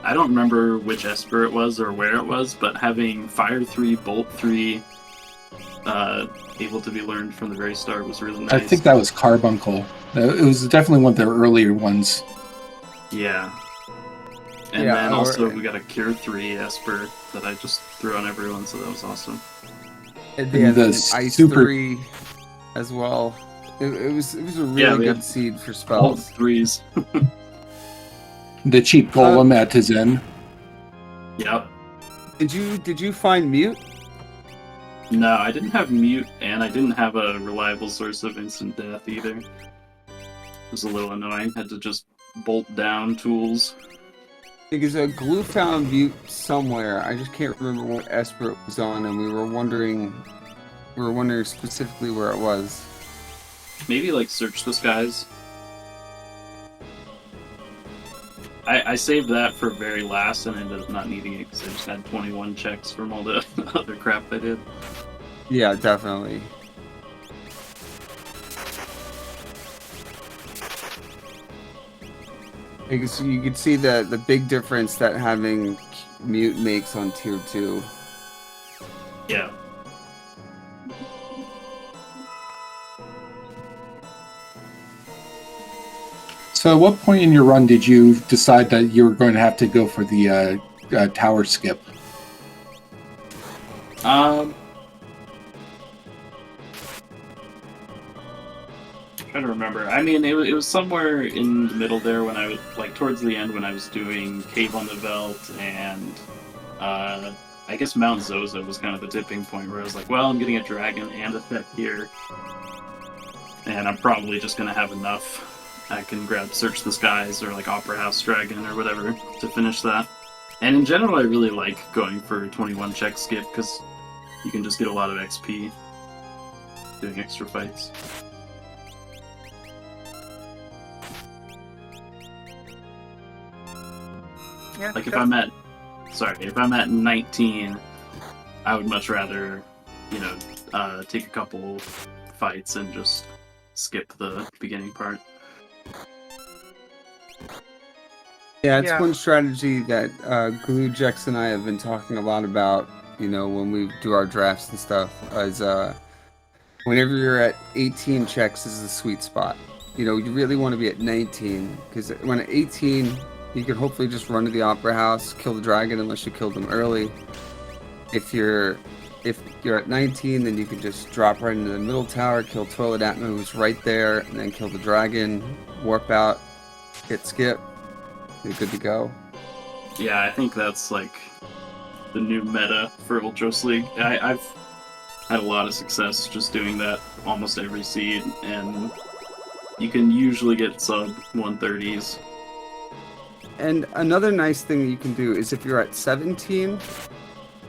I don't remember which Esper it was or where it was, but having Fire 3, Bolt 3 able to be learned from the very start was really nice. I think that was Carbuncle. It was definitely one of the earlier ones. Yeah. And then also we got a Cure 3 Esper that I just threw on everyone, so that was awesome. And they had an Ice 3 as well. It was a really good seed for spells. All 3s. The cheap golem at his end. Yep. Did you find Mute? No, I didn't have Mute, and I didn't have a reliable source of instant death either. It was a little annoying. Had to just bolt down tools. Because Glue found Mute somewhere. I just can't remember what Esper it was on, and we were wondering specifically where it was. Maybe like Search the Skies. I saved that for very last and ended up not needing it because I just had 21 checks from all the other crap I did. Yeah, definitely. Because you could see the big difference that having mute makes on tier 2. Yeah. So, at what point in your run did you decide that you were going to have to go for the tower skip? Trying to remember. I mean, it was somewhere in the middle there when I was like towards the end when I was doing Cave on the Veldt and I guess Mount Zoza was kind of the tipping point where I was like, well, I'm getting a dragon and a Thet here, and I'm probably just gonna have enough. I can grab Search the Skies or like Opera House Dragon or whatever to finish that. And in general, I really like going for 21 check skip because you can just get a lot of XP doing extra fights. Yeah, Like if I'm at 19, I would much rather, take a couple fights and just skip the beginning part. Yeah, it's Yeah. one strategy that Glue, Jex, and I have been talking a lot about, when we do our drafts and stuff, is whenever you're at 18 checks is the sweet spot. You really want to be at 19, because when at 18, you can hopefully just run to the Opera House, kill the dragon unless you killed him early. If you're at 19, then you can just drop right into the middle tower, kill Toilet Atma, who's right there, and then kill the dragon, warp out, hit skip, you're good to go. Yeah, I think that's like the new meta for Ultros League. I've had a lot of success just doing that almost every seed, and you can usually get sub 130s. And another nice thing that you can do is if you're at 17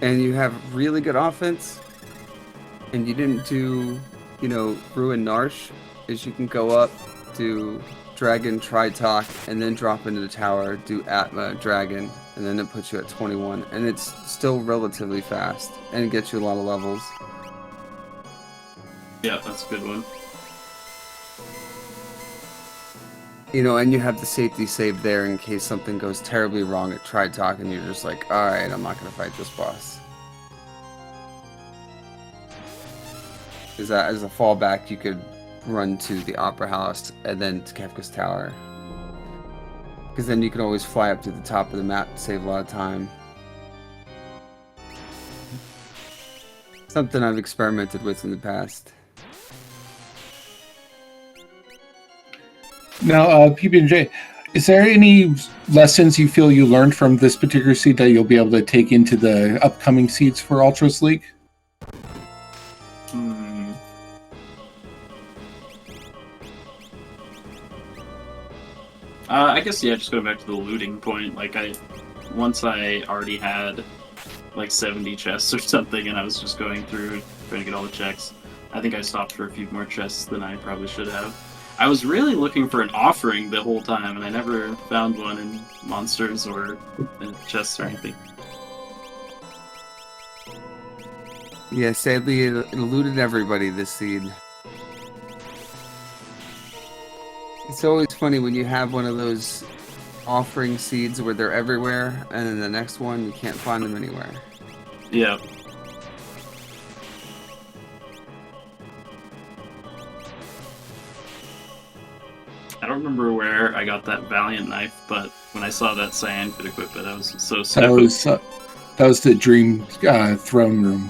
and you have really good offense and you didn't do, Ruin Narsh, is you can go up, do Dragon, Tritalk, and then drop into the tower, do Atma, Dragon, and then it puts you at 21. And it's still relatively fast and gets you a lot of levels. Yeah, that's a good one. And you have the safety save there in case something goes terribly wrong at Tritalk and you're just like, alright, I'm not going to fight this boss. Is that as a fallback, you could run to the Opera House and then to Kefka's Tower. Because then you can always fly up to the top of the map to save a lot of time. Something I've experimented with in the past. Now, PB&J, is there any lessons you feel you learned from this particular seed that you'll be able to take into the upcoming seeds for Ultros League? I guess, yeah, just going back to the looting point, once I already had, 70 chests or something, and I was just going through, trying to get all the checks, I think I stopped for a few more chests than I probably should have. I was really looking for an offering the whole time, and I never found one in monsters or in chests or anything. Yeah, sadly, it eluded everybody, this seed. It's always funny when you have one of those offering seeds where they're everywhere, and then the next one, you can't find them anywhere. Yeah. I don't remember where I got that Valiant knife, but when I saw that Cyan could equip it, I was so stoked. That was the Dream Throne Room.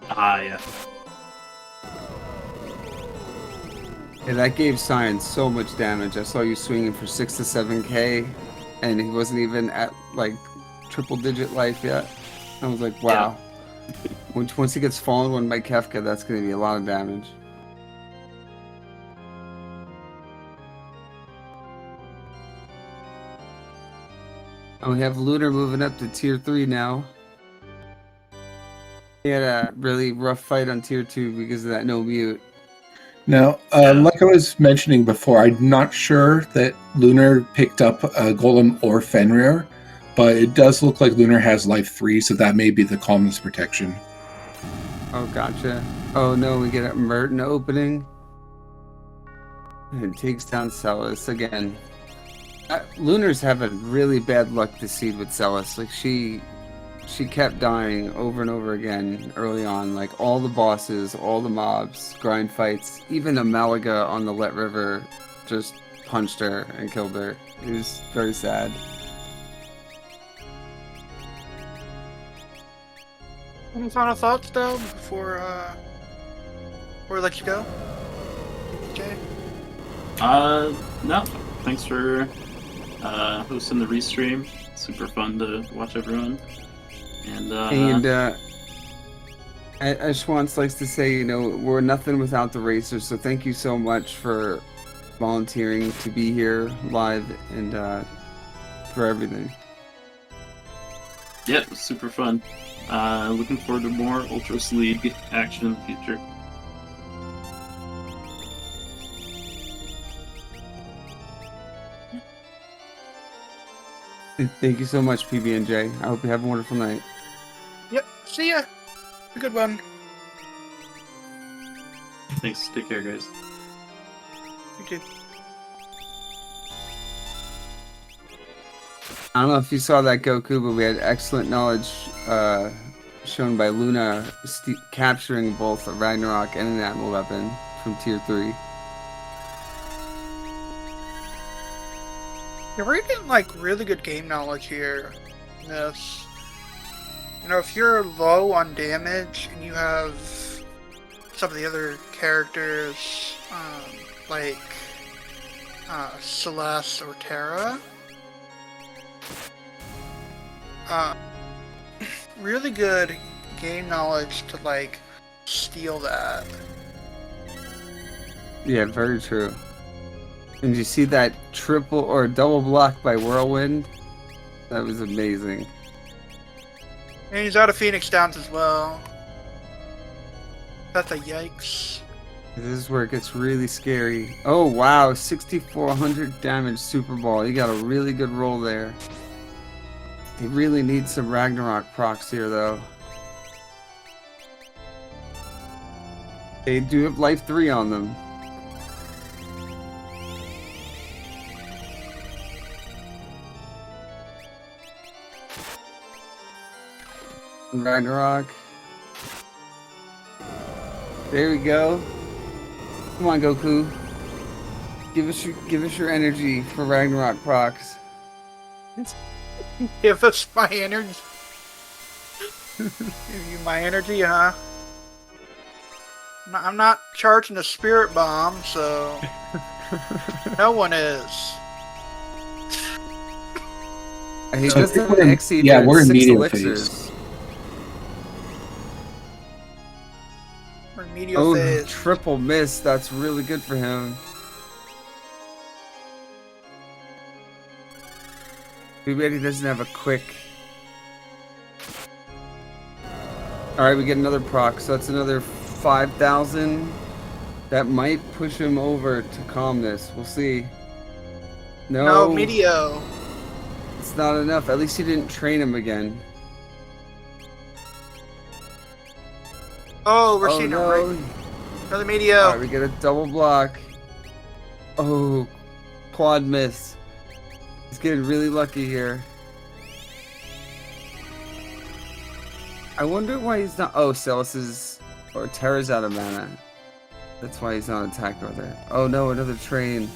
Ah, yeah. Yeah, that gave Cyan so much damage. I saw you swinging for 6 to 7k, and he wasn't even at, triple digit life yet. I was like, wow. Yeah. Once he gets fallen one by Kefka, that's going to be a lot of damage. And we have Lunar moving up to tier 3 now. He had a really rough fight on tier 2 because of that no mute. Now, like I was mentioning before, I'm not sure that Lunar picked up Golem or Fenrir, but it does look like Lunar has life 3, so that may be the calmness protection. Oh, gotcha. Oh no, we get a Merton opening. And it takes down Celis again. Lunar's having really bad luck this seed with Celis. Like she kept dying over and over again early on. Like all the bosses, all the mobs, grind fights, even a Malaga on the Let River just punched her and killed her. It was very sad. Any final thoughts though before we let you go? Okay. No. Thanks for hosting the restream. Super fun to watch everyone. And Ashwants likes to say, we're nothing without the racers. So thank you so much for volunteering to be here live and for everything. Yeah, it was super fun. Looking forward to more Ultros League action in the future. Thank you so much, PB&J. I hope you have a wonderful night. Yep. See ya. A good one. Thanks. Take care, guys. You too. I don't know if you saw that, Goku, but we had excellent knowledge shown by Luna capturing both a Ragnarok and an Atma weapon from Tier 3. Yeah, we're getting like really good game knowledge here. In this. If you're low on damage and you have some of the other characters, like Celeste or Terra, really good game knowledge to like steal that. Yeah, very true. And you see that triple or double block by Whirlwind? That was amazing. And he's out of Phoenix Downs as well. That's a yikes. This is where it gets really scary. Oh wow, 6,400 damage Super Ball. You got a really good roll there. They really need some Ragnarok procs here though. They do have Life 3 on them. Ragnarok. There we go. Come on, Goku. Give us your energy for Ragnarok procs. Give us my energy. Give you my energy, huh? I'm not charging a spirit bomb, so no one is. He doesn't have an exceed. Yeah, we're in 6 medium elixirs. phase. We're in medial phase. Triple miss. That's really good for him. Too bad he doesn't have a quick. Alright, we get another proc, so that's another 5,000. That might push him over to calmness. We'll see. No, Medio. It's not enough. At least he didn't train him again. Oh, we're seeing no. it right. Another Medio. Alright, we get a double block. Oh, quad miss. He's getting really lucky here. I wonder why he's not. Oh, Celis is. Or Terra's out of mana. That's why he's not attacked over there. Oh no, another train.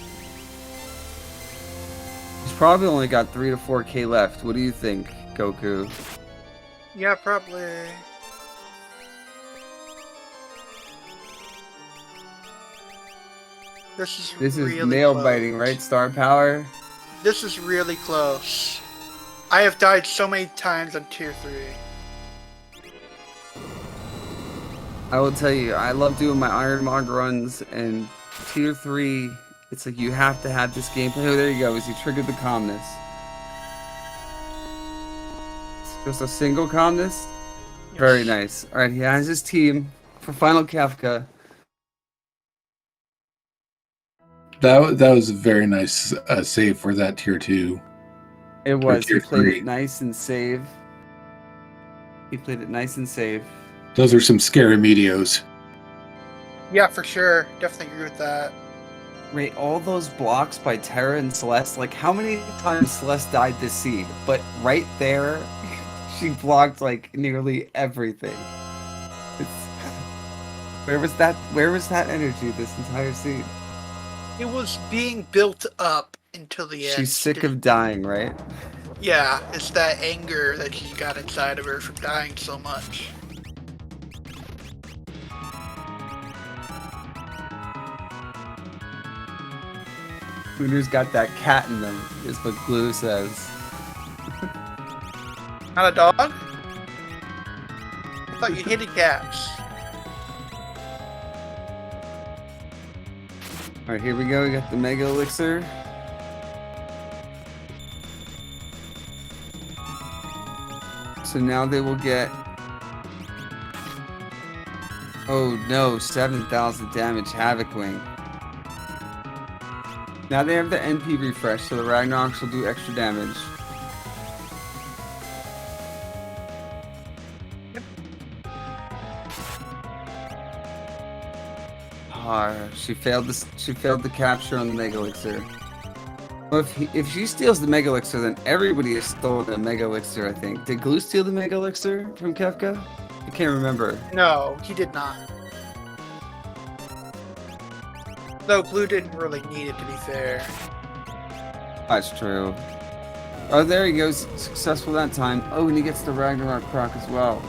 He's probably only got 3 to 4k left. What do you think, Goku? Yeah, probably. This is really nail close. biting, right? Star power. This is really close. I have died so many times on tier 3. I will tell you, I love doing my Ironmonger runs, and tier 3, it's like you have to have this gameplay. Oh, there you go. He triggered the calmness. Just a single calmness. Yes. Very nice. All right, he has his team for Final Kafka. That was a very nice save for that tier 2. It was. He tier played 3. it nice and safe. He played it nice and safe. Those are some scary medios. Yeah, for sure. Definitely agree with that. Right, all those blocks by Terra and Celeste, like how many times Celeste died this seed? But right there, she blocked like nearly everything. It's, where was that energy this entire seed? It was being built up until the end. She's sick of dying, right? Yeah, it's that anger that she's got inside of her from dying so much. Hooters got that cat in them, is what Glue says. Not a dog? I thought you hated cats. Alright, here we go. We got the Mega Elixir. So now they will get... Oh no, 7,000 damage Havoc Wing. Now they have the NP refresh, so the Ragnaroks will do extra damage. She failed the capture on the Mega Elixir. Well, if she steals the Mega Elixir, then everybody has stolen the Mega Elixir, I think. Did Glue steal the Mega Elixir from Kefka? I can't remember. No, he did not. Though Glue didn't really need it, to be fair. That's true. Oh, there he goes. Successful that time. Oh, and he gets the Ragnarok proc as well.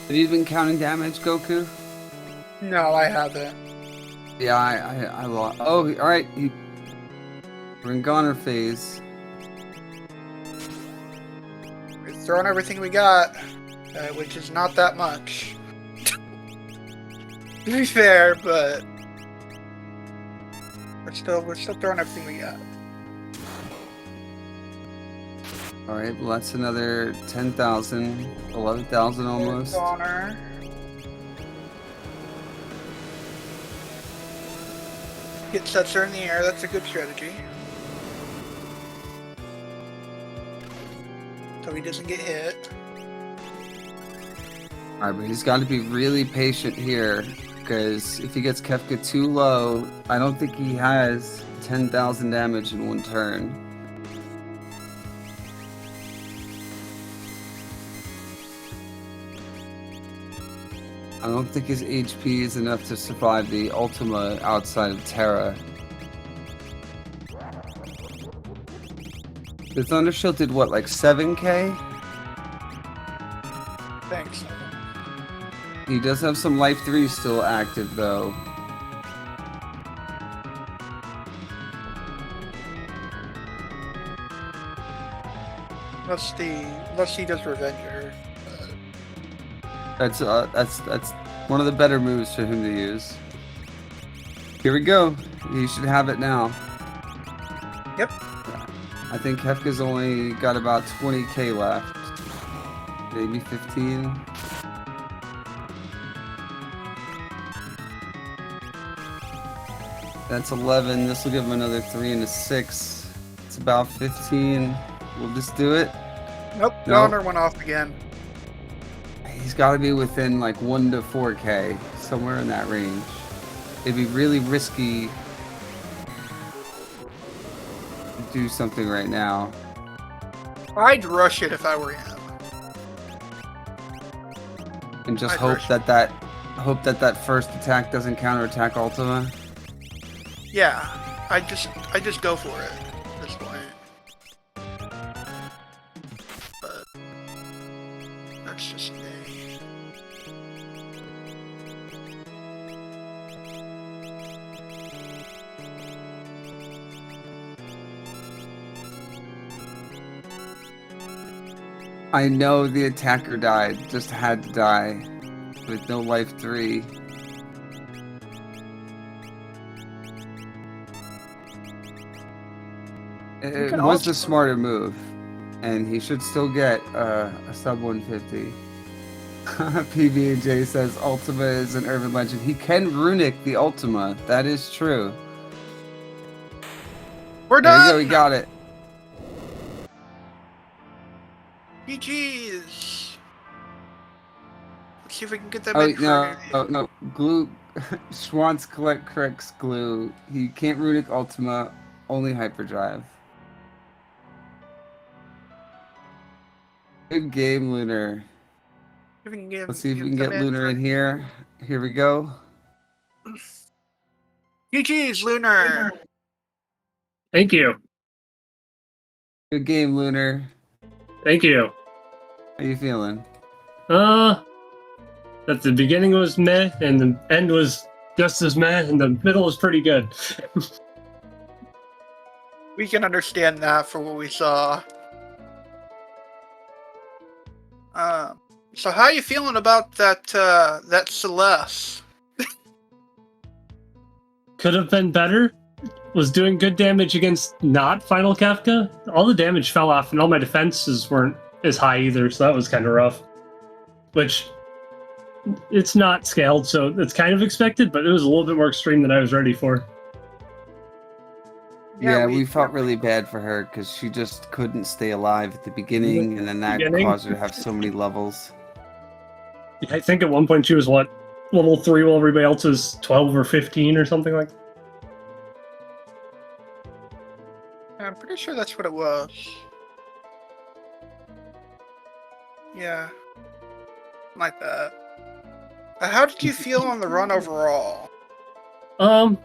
Have you been counting damage, Goku? No, I haven't. Yeah, I lost. Oh, alright. We're in goner phase. We're throwing everything we got, which is not that much. To be fair, but we're still throwing everything we got. Alright, well that's another 10,000, 11,000 almost. Goner. Get Setzer in the air, that's a good strategy. So he doesn't get hit. Alright, but he's got to be really patient here, because if he gets Kefka too low, I don't think he has 10,000 damage in one turn. I don't think his HP is enough to survive the Ultima outside of Terra. The Thunder Shield did what, like 7k? Thanks. He does have some Life 3 still active though. Unless he does Revenger. That's one of the better moves for him to use. Here we go. He should have it now. Yep. I think Kefka's only got about 20k left. Maybe 15. That's 11. This will give him another 3 and a 6. It's about 15. We'll just do it. Nope, Goner went off again. He's got to be within like 1 to 4k, somewhere in that range. It'd be really risky to do something right now. I'd rush it if I were him. And just I'd hope rush that that first attack doesn't counterattack Ultima. Yeah, I just go for it at this point. But that's just me. I know the attacker died, just had to die, with no life 3. It was the smarter move, and he should still get a sub 150. PB&J says Ultima is an urban legend. He can runic the Ultima, that is true. We're There done! you go, he got it. GG! GG's. Let's see if we can get them Oh in for no, an interview. no, Glue. Schwantz collect corrects Glue. He can't runic Ultima, only hyperdrive. Good game, Lunar. If we can get, Let's see if we can them get Lunar in here. Here we go. GG's, Lunar. Thank you. Good game, Lunar. Thank you. How you feeling? That the beginning was meh, and the end was just as meh, and the middle was pretty good. We can understand that for what we saw. So how you feeling about that that Celeste? Could have been better. Was doing good damage against not Final Kafka. All the damage fell off, and all my defenses weren't as high either, so that was kind of rough. Which, it's not scaled, so it's kind of expected, but it was a little bit more extreme than I was ready for. Yeah, we felt really bad for her because she just couldn't stay alive at the beginning, and then that caused her to have so many levels. I think at one point she was, what, level 3 while everybody else was 12 or 15 or something like that? I'm pretty sure that's what it was. Yeah. Like that. How did you feel on the run overall? Yeah,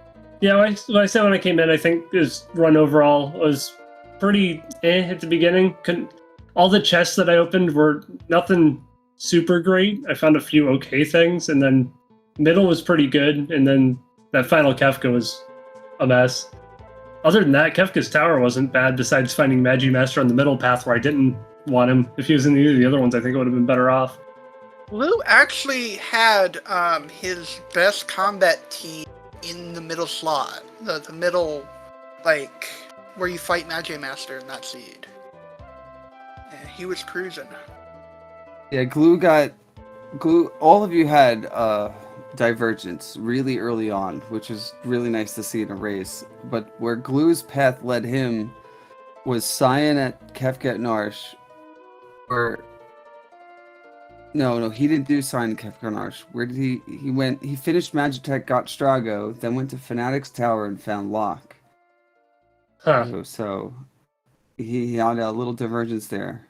what I said when I came in, I think his run overall was pretty at the beginning. All the chests that I opened were nothing super great. I found a few okay things, and then middle was pretty good, and then that final Kefka was a mess. Other than that, Kefka's tower wasn't bad, besides finding Magimaster on the middle path where I didn't want him. If he was in either of the other ones, I think it would have been better off. Lou actually had his best combat team in the middle slot. The middle, like, where you fight Magimaster in that seed. Yeah, he was cruising. Yeah, Glue, all of you had Divergence really early on, which was really nice to see in a race. But where Glue's path led him was Cyan at Kefka at Narsh, or no, he didn't do Cyan at Kefka at Narsh. Where did he went? He finished Magitech, got Strago, then went to Fnatic's Tower and found Locke. Huh. So he had a little divergence there.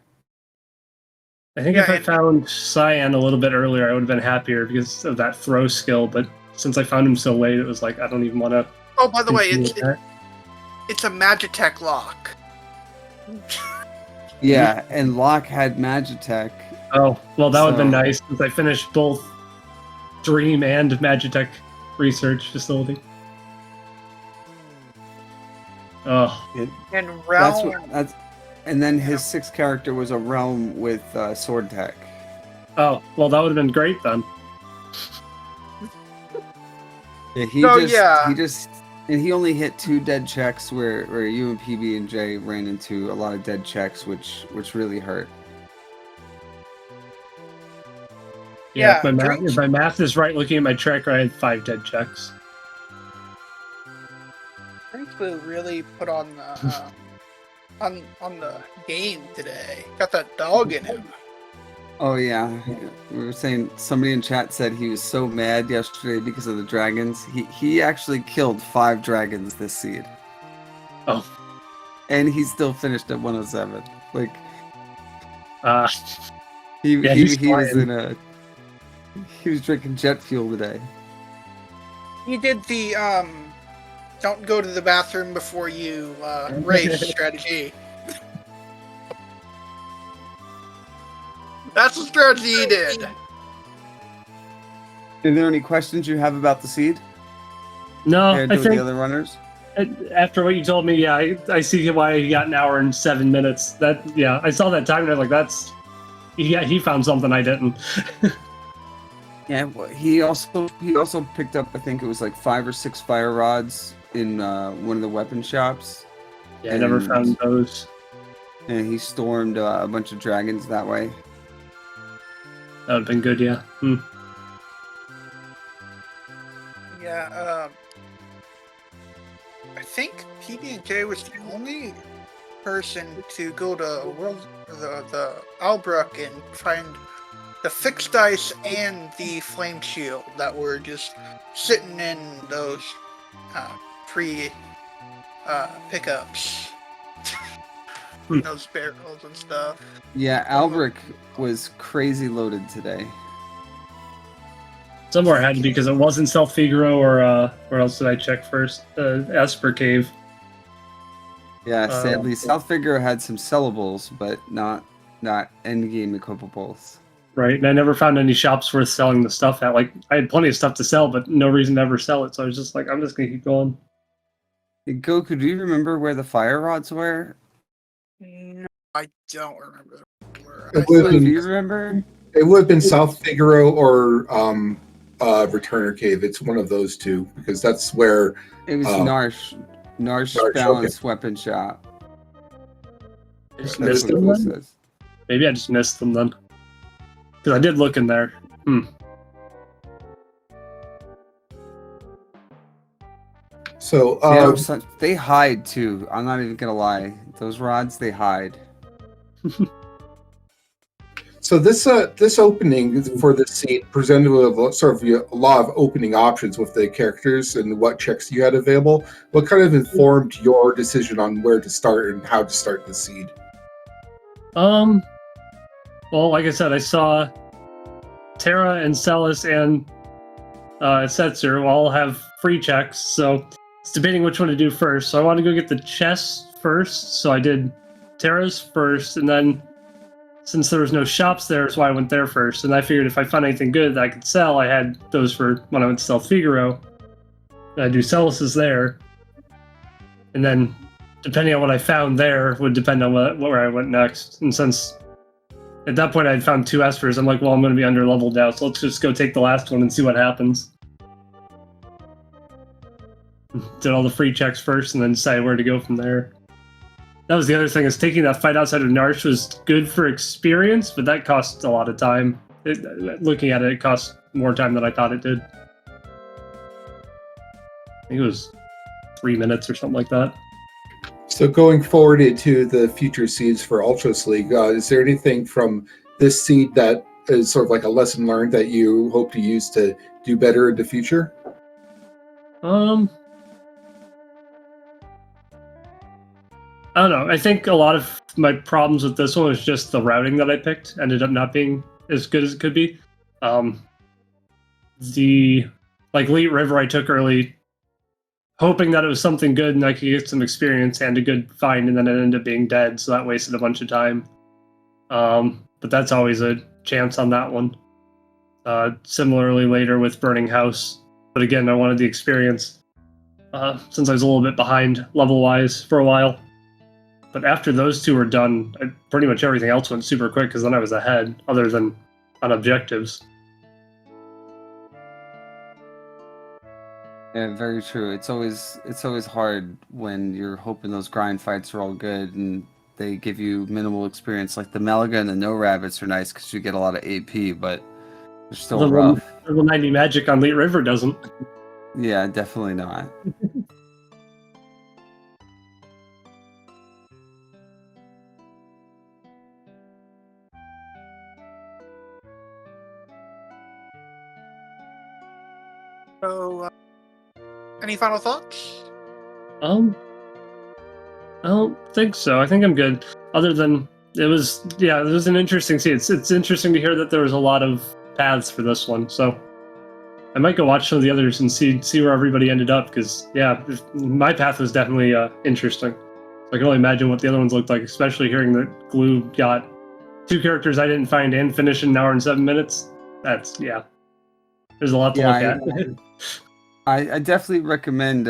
I think if I found Cyan a little bit earlier, I would have been happier because of that throw skill, but since I found him so late, it was like, I don't even want to... Oh, by the way, it's a Magitech lock. Yeah, and Locke had Magitech. Oh, well, that would have been nice, since I finished both Dream and Magitech research facility. Oh. And Realm... And then his sixth character was a Realm with Sword Tech. Oh, well, that would have been great then. Yeah, he only hit 2 dead checks where you and PB and J ran into a lot of dead checks, which really hurt. Yeah, if my math is right, looking at my tracker, I had 5 dead checks. Drinkblue really put on the... on the game today. Got that dog in him. Oh yeah. We were saying, somebody in chat said he was so mad yesterday because of the dragons. He actually killed 5 dragons this seed. Oh. And he still finished at 107. Like he was drinking jet fuel today. He did the don't go to the bathroom before you race strategy. That's the strategy he did. Are there any questions you have about the seed? No, I think the other runners. After what you told me, yeah, I see why he got an hour and 7 minutes. I saw that time and I was like, he found something I didn't. Yeah, well, he also picked up, I think it was like 5 or 6 fire rods in one of the weapon shops. Yeah, I never found those. And he stormed a bunch of dragons that way. That would have been good, yeah. Yeah, I think PB&J was the only person to go to the Albrook and find the fixed dice and the flame shield that were just sitting in those free pickups. Those barrels and stuff. Yeah, Albrecht was crazy loaded today. Somewhere had to be because it wasn't South Figaro or where else did I check first? Esper Cave. Yeah, sadly, South Figaro had some sellables, but not endgame equipables. Right, and I never found any shops worth selling the stuff at. Like, I had plenty of stuff to sell, but no reason to ever sell it. So I was just like, I'm just gonna keep going. Hey, Goku, do you remember where the fire rods were? No, I don't remember. Do you remember? It would have been South Figaro or Returner Cave. It's one of those two because that's where It was Narsh Balance Weapon Shop. I just That's missed what them it then? says. Maybe I just missed them then. Because I did look in there. So They hide too. I'm not even gonna lie. Those rods, they hide. So this opening for this scene presented with a lot of opening options with the characters and what checks you had available. What kind of informed your decision on where to start and how to start the seed? Well, like I said, I saw Terra and Celis and Setzer all have free checks, so it's debating which one to do first. So I want to go get the chest first, so I did Terra's first, and then since there was no shops there, that's why I went there first. And I figured if I found anything good that I could sell, I had those for when I went to South Figaro. I'd do Celis's there. And then, depending on what I found there, would depend on where I went next. And since at that point I'd found 2 Espers, I'm like, well, I'm going to be under leveled now, so let's just go take the last one and see what happens. Did all the free checks first and then decided where to go from there. That was the other thing, is taking that fight outside of Narsh was good for experience, but that cost a lot of time. Looking at it, it cost more time than I thought it did. I think it was 3 minutes or something like that. So going forward into the future seeds for Ultros League, is there anything from this seed that is sort of like a lesson learned that you hope to use to do better in the future? I don't know. I think a lot of my problems with this one was just the routing that I picked ended up not being as good as it could be. The Leet River I took early, hoping that it was something good and I could get some experience and a good find, and then it ended up being dead, so that wasted a bunch of time. But that's always a chance on that one. Similarly later with Burning House, but again, I wanted the experience since I was a little bit behind level-wise for a while. But after those 2 were done, pretty much everything else went super quick because then I was ahead, other than on objectives. Yeah, very true. It's always hard when you're hoping those grind fights are all good and they give you minimal experience. Like the Malaga and the No Rabbits are nice because you get a lot of AP, but they're still rough. Level 90 magic on Leet River doesn't. Yeah, definitely not. So, any final thoughts? I don't think so. I think I'm good. Other than it was an interesting scene. It's interesting to hear that there was a lot of paths for this one. So I might go watch some of the others and see where everybody ended up. Because my path was definitely interesting. So I can only imagine what the other ones looked like, especially hearing that Glue got 2 characters I didn't find and finish in an hour and 7 minutes. There's a lot to look at. I definitely recommend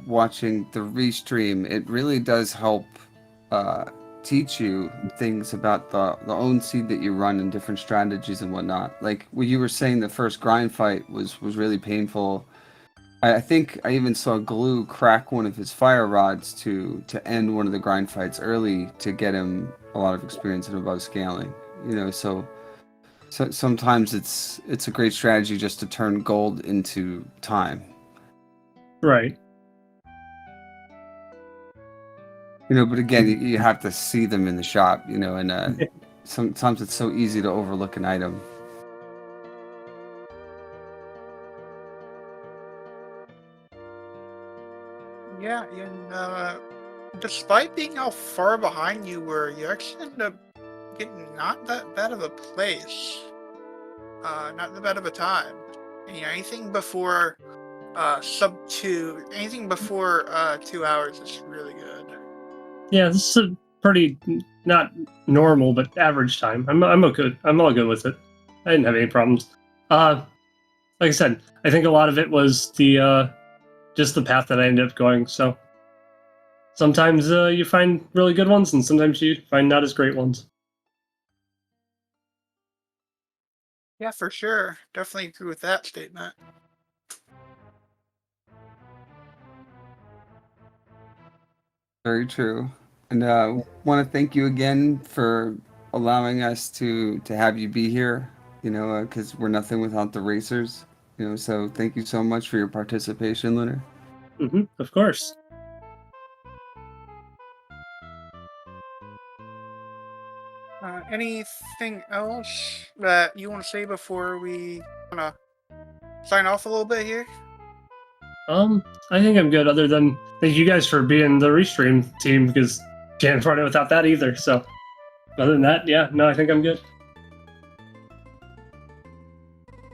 watching the restream. It really does help teach you things about the own seed that you run and different strategies and whatnot. Like what you were saying, the first grind fight was really painful. I think I even saw Glue crack one of his fire rods to end one of the grind fights early to get him a lot of experience and above scaling. So sometimes it's a great strategy just to turn gold into time. Right. But again, you have to see them in the shop, and sometimes it's so easy to overlook an item. Yeah, and despite being how far behind you were, you actually ended up getting not that bad of a place. Not that bad of a time. Anything before anything before 2 hours is really good. Yeah, this is a pretty not normal but average time. I'm okay. I'm all good with it. I didn't have any problems. Like I said, I think a lot of it was the just the path that I ended up going. So sometimes you find really good ones, and sometimes you find not as great ones. Yeah, for sure. Definitely agree with that statement. Very true. And want to thank you again for allowing us to have you be here, because we're nothing without the racers. So thank you so much for your participation, Lunar. Of course. Anything else that you want to say before we kind of sign off a little bit here? I think I'm good. Other than thank you guys for being the restream team because can't run it without that either. So other than that, yeah, no, I think I'm good.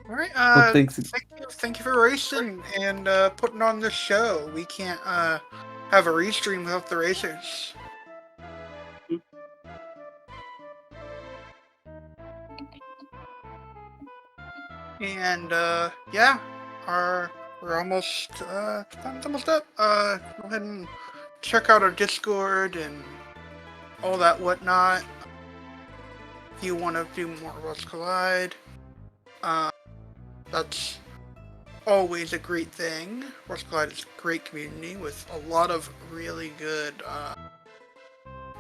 All right. Well, thanks. Thank you for racing and putting on this show. We can't have a restream without the racers. And yeah, we're almost time's almost up. Go ahead and check out our Discord and all that whatnot. If you want to do more Worlds Collide, that's always a great thing. Worlds Collide is a great community with a lot of really good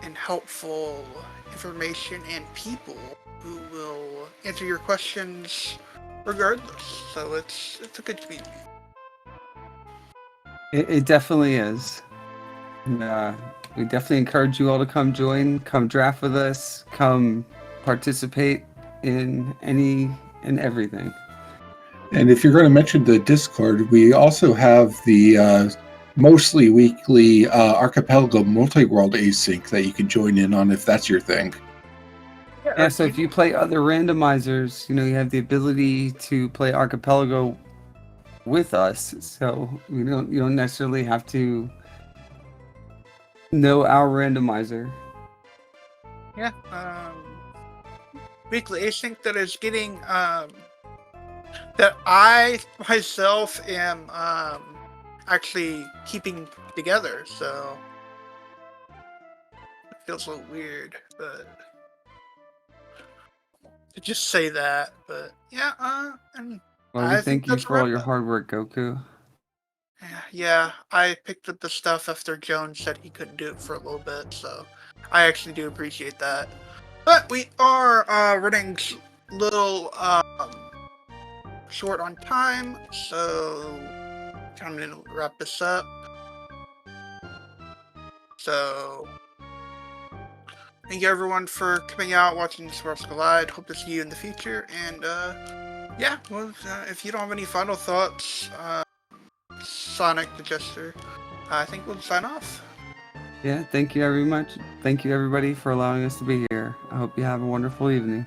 and helpful information and people who will answer your questions regardless. So it's a good community. It definitely is. And, we definitely encourage you all to come join, come draft with us, come participate in any and everything. And if you're going to mention the Discord, we also have the mostly weekly Archipelago Multi-World Async that you can join in on if that's your thing. Yeah, so if you play other randomizers, you have the ability to play Archipelago with us. So you don't necessarily have to know our randomizer. Yeah, weekly async that is getting that I myself am actually keeping together, so it feels a little weird, but to just say that. But yeah, and Well, we I think thank you that's for all wrap your up. hard work, Goku. Yeah, I picked up the stuff after Jones said he couldn't do it for a little bit, so I actually do appreciate that. But we are running a little short on time, so time to wrap this up. So thank you everyone for coming out, watching Worlds Collide. Hope to see you in the future. And yeah, well, if you don't have any final thoughts, Sonic the Jester, I think we'll sign off. Yeah, thank you very much. Thank you everybody for allowing us to be here. I hope you have a wonderful evening.